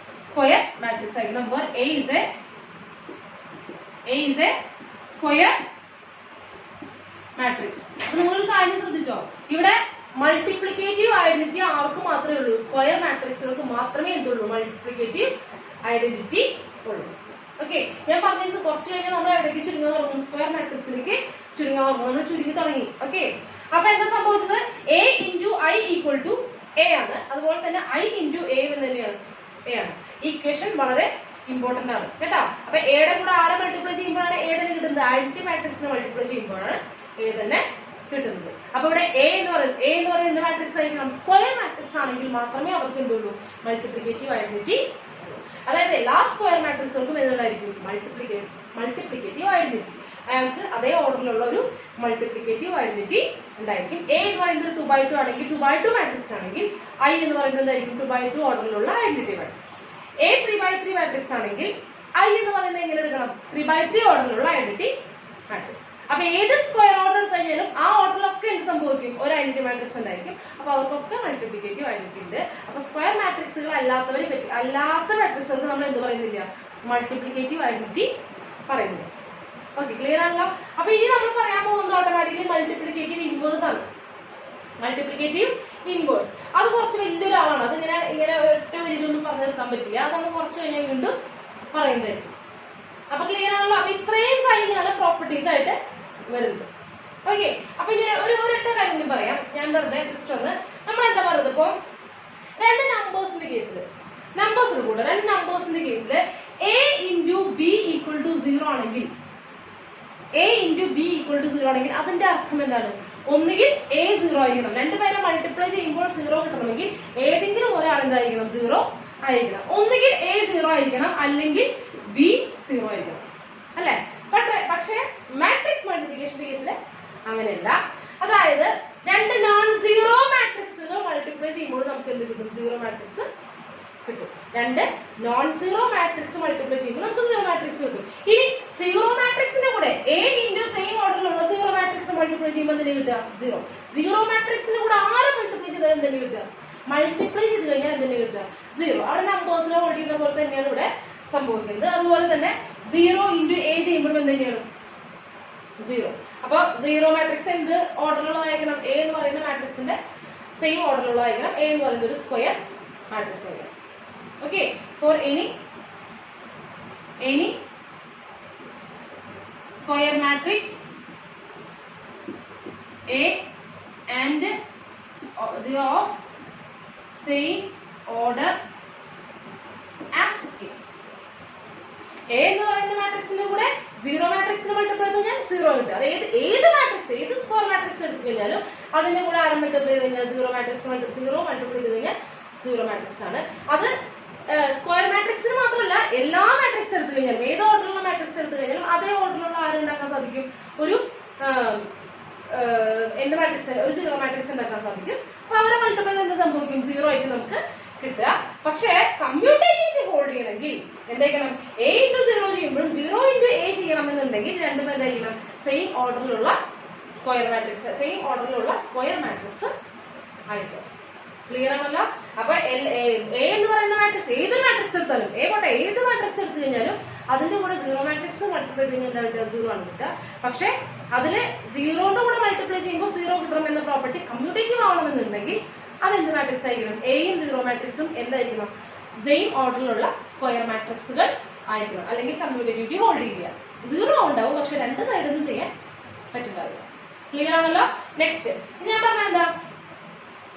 സ്ക്വയർ മാട്രിക്സ് ആയിരിക്കണം. Where A is a square matrix. അപ്പൊ നിങ്ങളൊരു കാര്യം ശ്രദ്ധിച്ചോ, ഇവിടെ മൾട്ടിപ്ലിക്കേറ്റീവ് ഐഡന്റിറ്റി ആർക്ക് മാത്രമേ ഉള്ളൂ, സ്ക്വയർ മാട്രിക്സുകൾക്ക് മാത്രമേ എന്തുള്ളൂ, മൾട്ടിപ്ലിക്കേറ്റീവ് ഐഡന്റിറ്റി ഉള്ളൂ. ഓക്കെ, ഞാൻ പറഞ്ഞത് കുറച്ച് കഴിഞ്ഞാൽ നമ്മൾ എവിടേക്ക് ചുരുങ്ങാൻ തുടങ്ങും, സ്ക്വയർ മാട്രിക്സിലേക്ക് ചുരുങ്ങാൻ തുടങ്ങും. നമ്മൾ ചുരുങ്ങി തുടങ്ങി. ഓക്കെ, അപ്പൊ എന്താ സംഭവിച്ചത്, A into I equal to A ആണ്. അതുപോലെ തന്നെ ഐ ഇൻറ്റു എ തന്നെയാണ്, എ ആണ്. ഈ ഇക്വേഷൻ വളരെ ഇമ്പോർട്ടന്റ് ആണ് കേട്ടോ. അപ്പൊ എയുടെ കൂടെ ആരെ മൾട്ടിപ്ലൈ ചെയ്യുമ്പോഴാണ് എ തന്നെ കിട്ടുന്നത്, ഐഡന്റിറ്റി മാട്രിക്സിനെ മൾട്ടിപ്ലൈ ചെയ്യുമ്പോഴാണ് എ തന്നെ കിട്ടുന്നത്. അപ്പൊ ഇവിടെ എ എന്ന് പറയുന്നത് എന്ത് മാട്രിക്സ് ആയിരിക്കണം, സ്ക്വയർ മാട്രിക്സ് ആണെങ്കിൽ മാത്രമേ അവർക്ക് എന്തുള്ളൂ, മൾട്ടിപ്ലിക്കേറ്റീവ് ഐഡന്റിറ്റി. അതായത് എല്ലാ സ്ക്വയർ മാട്രിക്സുകൾക്കും എന്തുണ്ടായിരിക്കും, മൾട്ടിപ്ലിക്കേറ്റീവ് ഐഡന്റിറ്റി. അയാൾക്ക് അതേ ഓർഡറിലുള്ള ഒരു മൾട്ടിപ്ലിക്കേറ്റീവ് ഐഡന്റിറ്റി ഉണ്ടായിരിക്കും. എ എന്ന് പറയുന്നത് 2x2 ആണെങ്കിൽ 2x2 മാട്രിക്സ് ആണെങ്കിൽ ഐ എന്ന് പറയുന്നത് എന്തായിരിക്കും, 2x2 ഓർഡറിലുള്ള identity matrix. A 3x3 matrix ആണെങ്കിൽ ഐ എന്ന് പറയുന്നത് എങ്ങനെ എടുക്കണം, 3x3 ഓർഡറിലുള്ള ഐഡന്റിറ്റി മാട്രിക്സ്. അപ്പൊ ഏത് സ്ക്വയർ ഓർഡർ എടുത്തു കഴിഞ്ഞാലും ആ ഓർഡറിലൊക്കെ എന്ത് സംഭവിക്കും, ഒരു ഐഡന്റിറ്റി മാട്രിക്സ് ഉണ്ടായിരിക്കും. അപ്പൊ അവർക്കൊക്കെ മൾട്ടിപ്ലിക്കേറ്റീവ് ഐഡന്റിറ്റി ഉണ്ട്. അപ്പൊ സ്ക്വയർ മാട്രിക്സുകൾ അല്ലാത്ത മാട്രിക്സുകൾക്ക് നമ്മൾ എന്ത് പറയുന്നില്ല, മൾട്ടിപ്ലിക്കേറ്റീവ് ഐഡന്റിറ്റി പറയുന്നില്ല. ഓക്കെ, ക്ലിയർ ആണല്ലോ. അപ്പൊ ഇനി നമ്മൾ പറയാൻ പോകുന്നത് ഓട്ടോമാറ്റിക്കലി മൾട്ടിപ്ലിക്കേറ്റീവ് ഇൻവേഴ്സ് ആണ്. മൾട്ടിപ്ലിക്കേറ്റീവ് ഇൻവേഴ്സ് അത് കുറച്ച് വലിയൊരാളാണ്, അത് ഇങ്ങനെ ഒറ്റ വരിയിലൊന്നും പറഞ്ഞു നിർത്താൻ പറ്റില്ല. അത് നമ്മൾ കുറച്ച് കഴിഞ്ഞാൽ വീണ്ടും പറയുന്നതായിരിക്കും. അപ്പൊ ക്ലിയർ ആണല്ലോ. അപ്പൊ ഇത്രയും കാര്യങ്ങളാണ് പ്രോപ്പർട്ടീസ് ആയിട്ട് വരുന്നത്. ഓക്കെ, അപ്പൊ ഇനി ഒരൊറ്റ കാര്യം പറയാം, ഞാൻ വെറുതെ ജസ്റ്റ് ഒന്ന് നമ്മൾ എന്താ പറയുന്നത്, ഇപ്പൊ രണ്ട് നമ്പേഴ്സിന്റെ കേസിൽ രണ്ട് നമ്പേഴ്സിന്റെ കേസിൽ A into B equal to 0 ആണെങ്കിൽ അതിന്റെ അർത്ഥം എന്താണ്, ഒന്നുകിൽ എ 0 ആയിരിക്കണം. രണ്ടുപേരെ മൾട്ടിപ്ലൈ ചെയ്യുമ്പോൾ 0 കിട്ടണമെങ്കിൽ ഏതെങ്കിലും ഒരാൾ എന്തായിരിക്കണം, 0 ആയിരിക്കണം. ഒന്നുകിൽ എ 0 ആയിരിക്കണം, അല്ലെങ്കിൽ ബി 0 ആയിരിക്കണം അല്ലെ. പക്ഷെ മാട്രിക്സ് മൾട്ടിപ്ലിക്കേഷന്റെ കേസിൽ അങ്ങനെയല്ല. അതായത് രണ്ട് നോൺ സീറോ മാട്രിക്സുകൾ മൾട്ടിപ്ലൈ ചെയ്യുമ്പോൾ നമുക്ക് എന്ത് കിട്ടും, 0 മാട്രിക്സ് കിട്ടും. രണ്ട് നോൺ സീറോ മാട്രിക്സ് മൾട്ടിപ്ലൈ ചെയ്യുമ്പോൾ നമുക്ക് 0 മാട്രിക്സ് കിട്ടും. ഇനി 0 മാട്രിക്സിന്റെ കൂടെ എ ഇൻറ്റു സെയിം ഓർഡറിലുള്ള 0 മാട്രിക്സ് മൾട്ടിപ്ലൈ ചെയ്യുമ്പോൾ എന്തെങ്കിലും കിട്ടുക, 0 മാട്രിക്സിന്റെ കൂടെ ആരെ മൾട്ടിപ്ലൈ ചെയ്താൽ എന്തെങ്കിലും കിട്ടുക, മൾട്ടിപ്ലൈ ചെയ്ത് കഴിഞ്ഞാൽ എന്തെങ്കിലും കിട്ടുക, 0. അവിടെ നമ്പേഴ്സിനെ ഹോൾഡ് ചെയ്യുന്ന പോലെ തന്നെയാണ് ഇവിടെ സംഭവിക്കുന്നത്. അതുപോലെ തന്നെ 0 ഇൻറ്റു എ ചെയ്യുമ്പോഴും എന്തെങ്കിലും 0. അപ്പൊ 0 മാട്രിക്സ് എന്ത് ഓർഡറിലുള്ളതായിരിക്കണം, എ എന്ന് പറയുന്ന മാട്രിക്സിന്റെ സെയിം ഓർഡറിലുള്ളതായിരിക്കണം. എ എന്ന് പറയുന്നത് ഒരു സ്ക്വയർ മാട്രിക്സ് ആയിരിക്കണം. Okay, for any square matrix A and 0 of same order as A. A എന്ന് പറയുന്ന മാട്രിക്സിന്റെ കൂടെ 0 മാട്രിക്സിനെ മൾട്ടിപ്ലൈ ചെയ്ത് കഴിഞ്ഞാൽ 0 കിട്ടും. അതായത് ഏത് മാട്രിക്സ്, ഏത് സ്ക്വയർ മാട്രിക്സ് എടുത്തു കഴിഞ്ഞാലും അതിന്റെ കൂടെ ആരം മൾട്ടിപ്ലൈ ചെയ്ത് കഴിഞ്ഞാൽ 0 മാട്രിക്സ് മൾട്ടിപ്ലൈ ചെയ്ത് കഴിഞ്ഞാൽ 0 മാട്രിക്സ് ആണ്. അത് സ്ക്വയർ മാട്രിക്സിന് മാത്രമല്ല, എല്ലാ മാട്രിക്സ് എടുത്തു കഴിഞ്ഞാലും ഏത് ഓർഡറിലുള്ള മാട്രിക്സ് എടുത്തു കഴിഞ്ഞാലും അതേ ഓർഡറിലുള്ള ആരുണ്ടാക്കാൻ സാധിക്കും, ഒരു എന്ത് മാട്രിക്സ്, ഒരു 0 മാട്രിക്സ് ഉണ്ടാക്കാൻ സാധിക്കും. അപ്പൊ അവരെ മൾട്ടിപ്ലൈ എന്ത് സംഭവിക്കും, 0 ആയിട്ട് നമുക്ക് കിട്ടുക. പക്ഷേ കമ്മ്യൂട്ടേറ്റീവ് ഹോൾഡ് ചെയ്യണമെങ്കിൽ എന്തായിരിക്കണം, എ ഇൻറ്റു 0 ചെയ്യുമ്പോഴും 0 ഇൻറ്റു എ ചെയ്യണമെന്നുണ്ടെങ്കിൽ രണ്ടും എന്തായിരിക്കണം, സെയിം ഓർഡറിലുള്ള സ്ക്വയർ മാട്രിക്സ് ആയിരിക്കും. ക്ലിയർ ആണല്ലോ. അപ്പൊ എ എന്ന് പറയുന്ന മാട്രിക്സ് ഏതൊരു മാട്രിക്സ് എടുത്താലും, ഏത് മാട്രിക്സ് എടുത്തു കഴിഞ്ഞാലും അതിന്റെ കൂടെ 0 മാട്രിക്സ് മൾട്ടിപ്ലൈ ചെയ്യുമ്പോൾ എന്താ കിട്ടുക, 0 ആണ് കിട്ടുക. പക്ഷെ അതില് 0ന്റെ കൂടെ മൾട്ടിപ്ലൈ ചെയ്യുമ്പോൾ 0 കിട്ടണം എന്ന പ്രോപ്പർട്ടി കമ്മ്യൂട്ടേറ്റീവ് ആവണമെന്നുണ്ടെങ്കിൽ അതെന്ത് മാട്രിക്സ് ആയിരിക്കണം, എയും 0 മാട്രിക്സും എന്തായിരിക്കണം, സെയിം ഓർഡറിലുള്ള സ്ക്വയർ മാട്രിക്സുകൾ ആയിരിക്കണം. അല്ലെങ്കിൽ കമ്മ്യൂട്ടേറ്റിവിറ്റി ഹോൾഡ് ചെയ്യുക. 0 ഉണ്ടാവും, പക്ഷെ രണ്ട് സൈഡൊന്നും ചെയ്യാൻ പറ്റുന്നുണ്ടാവില്ല. ക്ലിയർ ആണല്ലോ. നെക്സ്റ്റ് ഞാൻ പറഞ്ഞ എന്താ,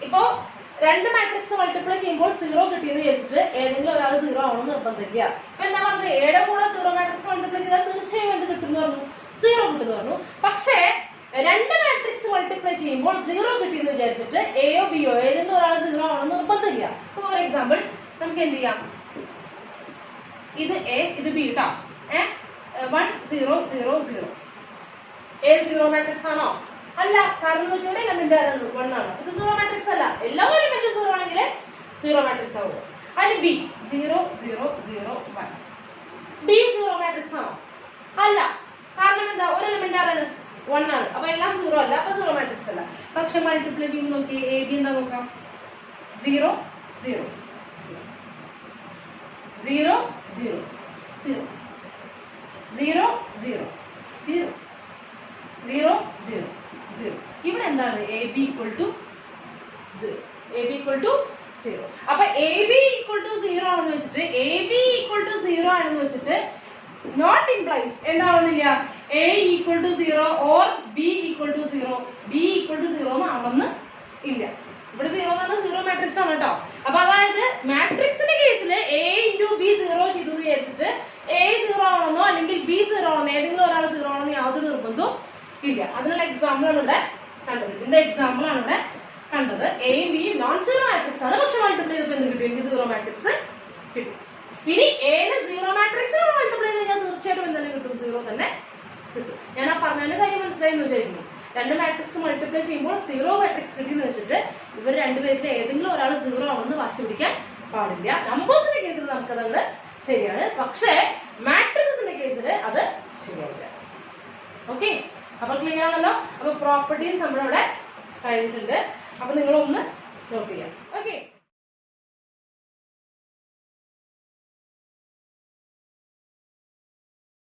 ഇപ്പോ രണ്ട് മാട്രിക്സ് മൾട്ടിപ്ലൈ ചെയ്യുമ്പോൾ 0 കിട്ടിയെന്ന് വിചാരിച്ചിട്ട് ഏതെങ്കിലും ഒരാൾ 0 ആവണമെന്ന് നിർബന്ധമില്ല. അപ്പൊ എന്താ പറഞ്ഞത്, എയുടെ കൂടെ 0 മാട്രിക്സ് മൾട്ടിപ്ലൈ ചെയ്താൽ തീർച്ചയായും എന്ത് കിട്ടും എന്ന് പറഞ്ഞു, 0 കിട്ടുമെന്ന് പറഞ്ഞു. പക്ഷേ രണ്ട് മാട്രിക്സ് മൾട്ടിപ്ലൈ ചെയ്യുമ്പോൾ 0 കിട്ടിയെന്ന് വിചാരിച്ചിട്ട് എയോ ബിയോ ഏതെങ്കിലും ഒരാൾ 0 ആണെന്ന് നിർബന്ധമില്ല. ഫോർ എക്സാമ്പിൾ നമുക്ക് എന്ത് ചെയ്യാം, ഇത് എ ഇത് ബി കേട്ടോ. 1 0 0 0 എ 0 മാട്രിക്സ് ആണോ? അല്ല. കാരണം എന്ന് വെച്ചാൽ എലമെന്റ് 1 ആണ്. ഇത് 0 മാട്രിക്സ് അല്ല. എല്ലാ എലമെന്റും 0 ആണെങ്കിൽ 0 മാട്രിക്സ് ആവുള്ളൂ. അതിന് ബി 0 0 0 1 ബി 0 മാട്രിക്സ് ആണോ? അല്ല. കാരണം എന്താ, ഒരു എലമെന്റ് ആരാണ്? 1 ആണ്. അപ്പൊ എല്ലാം 0 അല്ല, അപ്പൊ 0 മാട്രിക്സ് അല്ല. പക്ഷെ മൾട്ടിപ്ലൈ ചെയ്യുമ്പോൾ നോക്കി എ ബി എന്താ നോക്കാം, 0 0 0 0 0 0 0 0 0 0 0. ഇവിടെ എന്താണ് A B equal to 0. A B equal to 0. അപ്പൊ എ ബി ഈക്വൽ ടു 0 ആണെന്ന് വെച്ചിട്ട് എ ബി ഈക്വൽ ടു 0 ആണെന്ന് വെച്ചിട്ട് നോട്ട് ഇംപ്ലൈസ് എന്താവുന്നില്ല A equal to 0 or B equal to 0 B equal to 0 ആണെന്ന് ഇല്ല. ഇവിടെ 0 എന്ന് പറഞ്ഞാൽ 0 മാട്രിക്സ് ആണ് കേട്ടോ. അപ്പൊ അതായത് മാട്രിക്സിന്റെ കേസിൽ എ ഇൻറ്റു ബി 0 ചെയ്തു വിചാരിച്ചിട്ട് എ 0 ആണെന്നോ അല്ലെങ്കിൽ ബി 0 ആണെന്നോ ഏതെങ്കിലും ഒരാൾ 0 ആണെന്നോ യാതൊരു നിർബന്ധവും ഇല്ല. അതിനുള്ള എക്സാമ്പിൾ ആണ് ഇവിടെ കണ്ടത്. ഇതിന്റെ എക്സാമ്പിൾ ആണ് ഇവിടെ കണ്ടത്. എയും ബിയും നോൺ 0 മാട്രിക്സ് ആണ്. പക്ഷെ മൾട്ടിപ്ലൈ ചെയ്തപ്പോൾ എന്ത് കിട്ടും? എനിക്ക് 0 മാട്രിക്സ് കിട്ടും. ഇനി എന് 0 മാട്രിക്സ് മൾട്ടിപ്ലൈ ചെയ്താൽ തീർച്ചയായിട്ടും എന്തെങ്കിലും കിട്ടും, 0 തന്നെ കിട്ടും. ഞാൻ ആ പറഞ്ഞതിന്റെ കാര്യം മനസ്സിലായി എന്ന് വിചാരിക്കുന്നു. രണ്ട് മാട്രിക്സ് മൾട്ടിപ്ലൈ ചെയ്യുമ്പോൾ 0 മാട്രിക്സ് കിട്ടിയെന്ന് വെച്ചിട്ട് ഇവർ രണ്ടുപേരിൽ ഏതെങ്കിലും ഒരാൾ 0 ആണെന്ന് വാശി പിടിക്കാൻ പാടില്ല. നമ്പേഴ്സിന്റെ കേസിൽ നമുക്കത് ശരിയാണ്, പക്ഷേ മാട്രിക്സിന്റെ കേസിൽ അത് ശരിയാവില്ല. ഓക്കെ, അപ്പൊ ക്ലിയർ ആണല്ലോ. അപ്പൊ പ്രോപ്പർട്ടീസ് നമ്മളിവിടെ കഴിഞ്ഞിട്ടുണ്ട്. അപ്പൊ നിങ്ങളൊന്ന്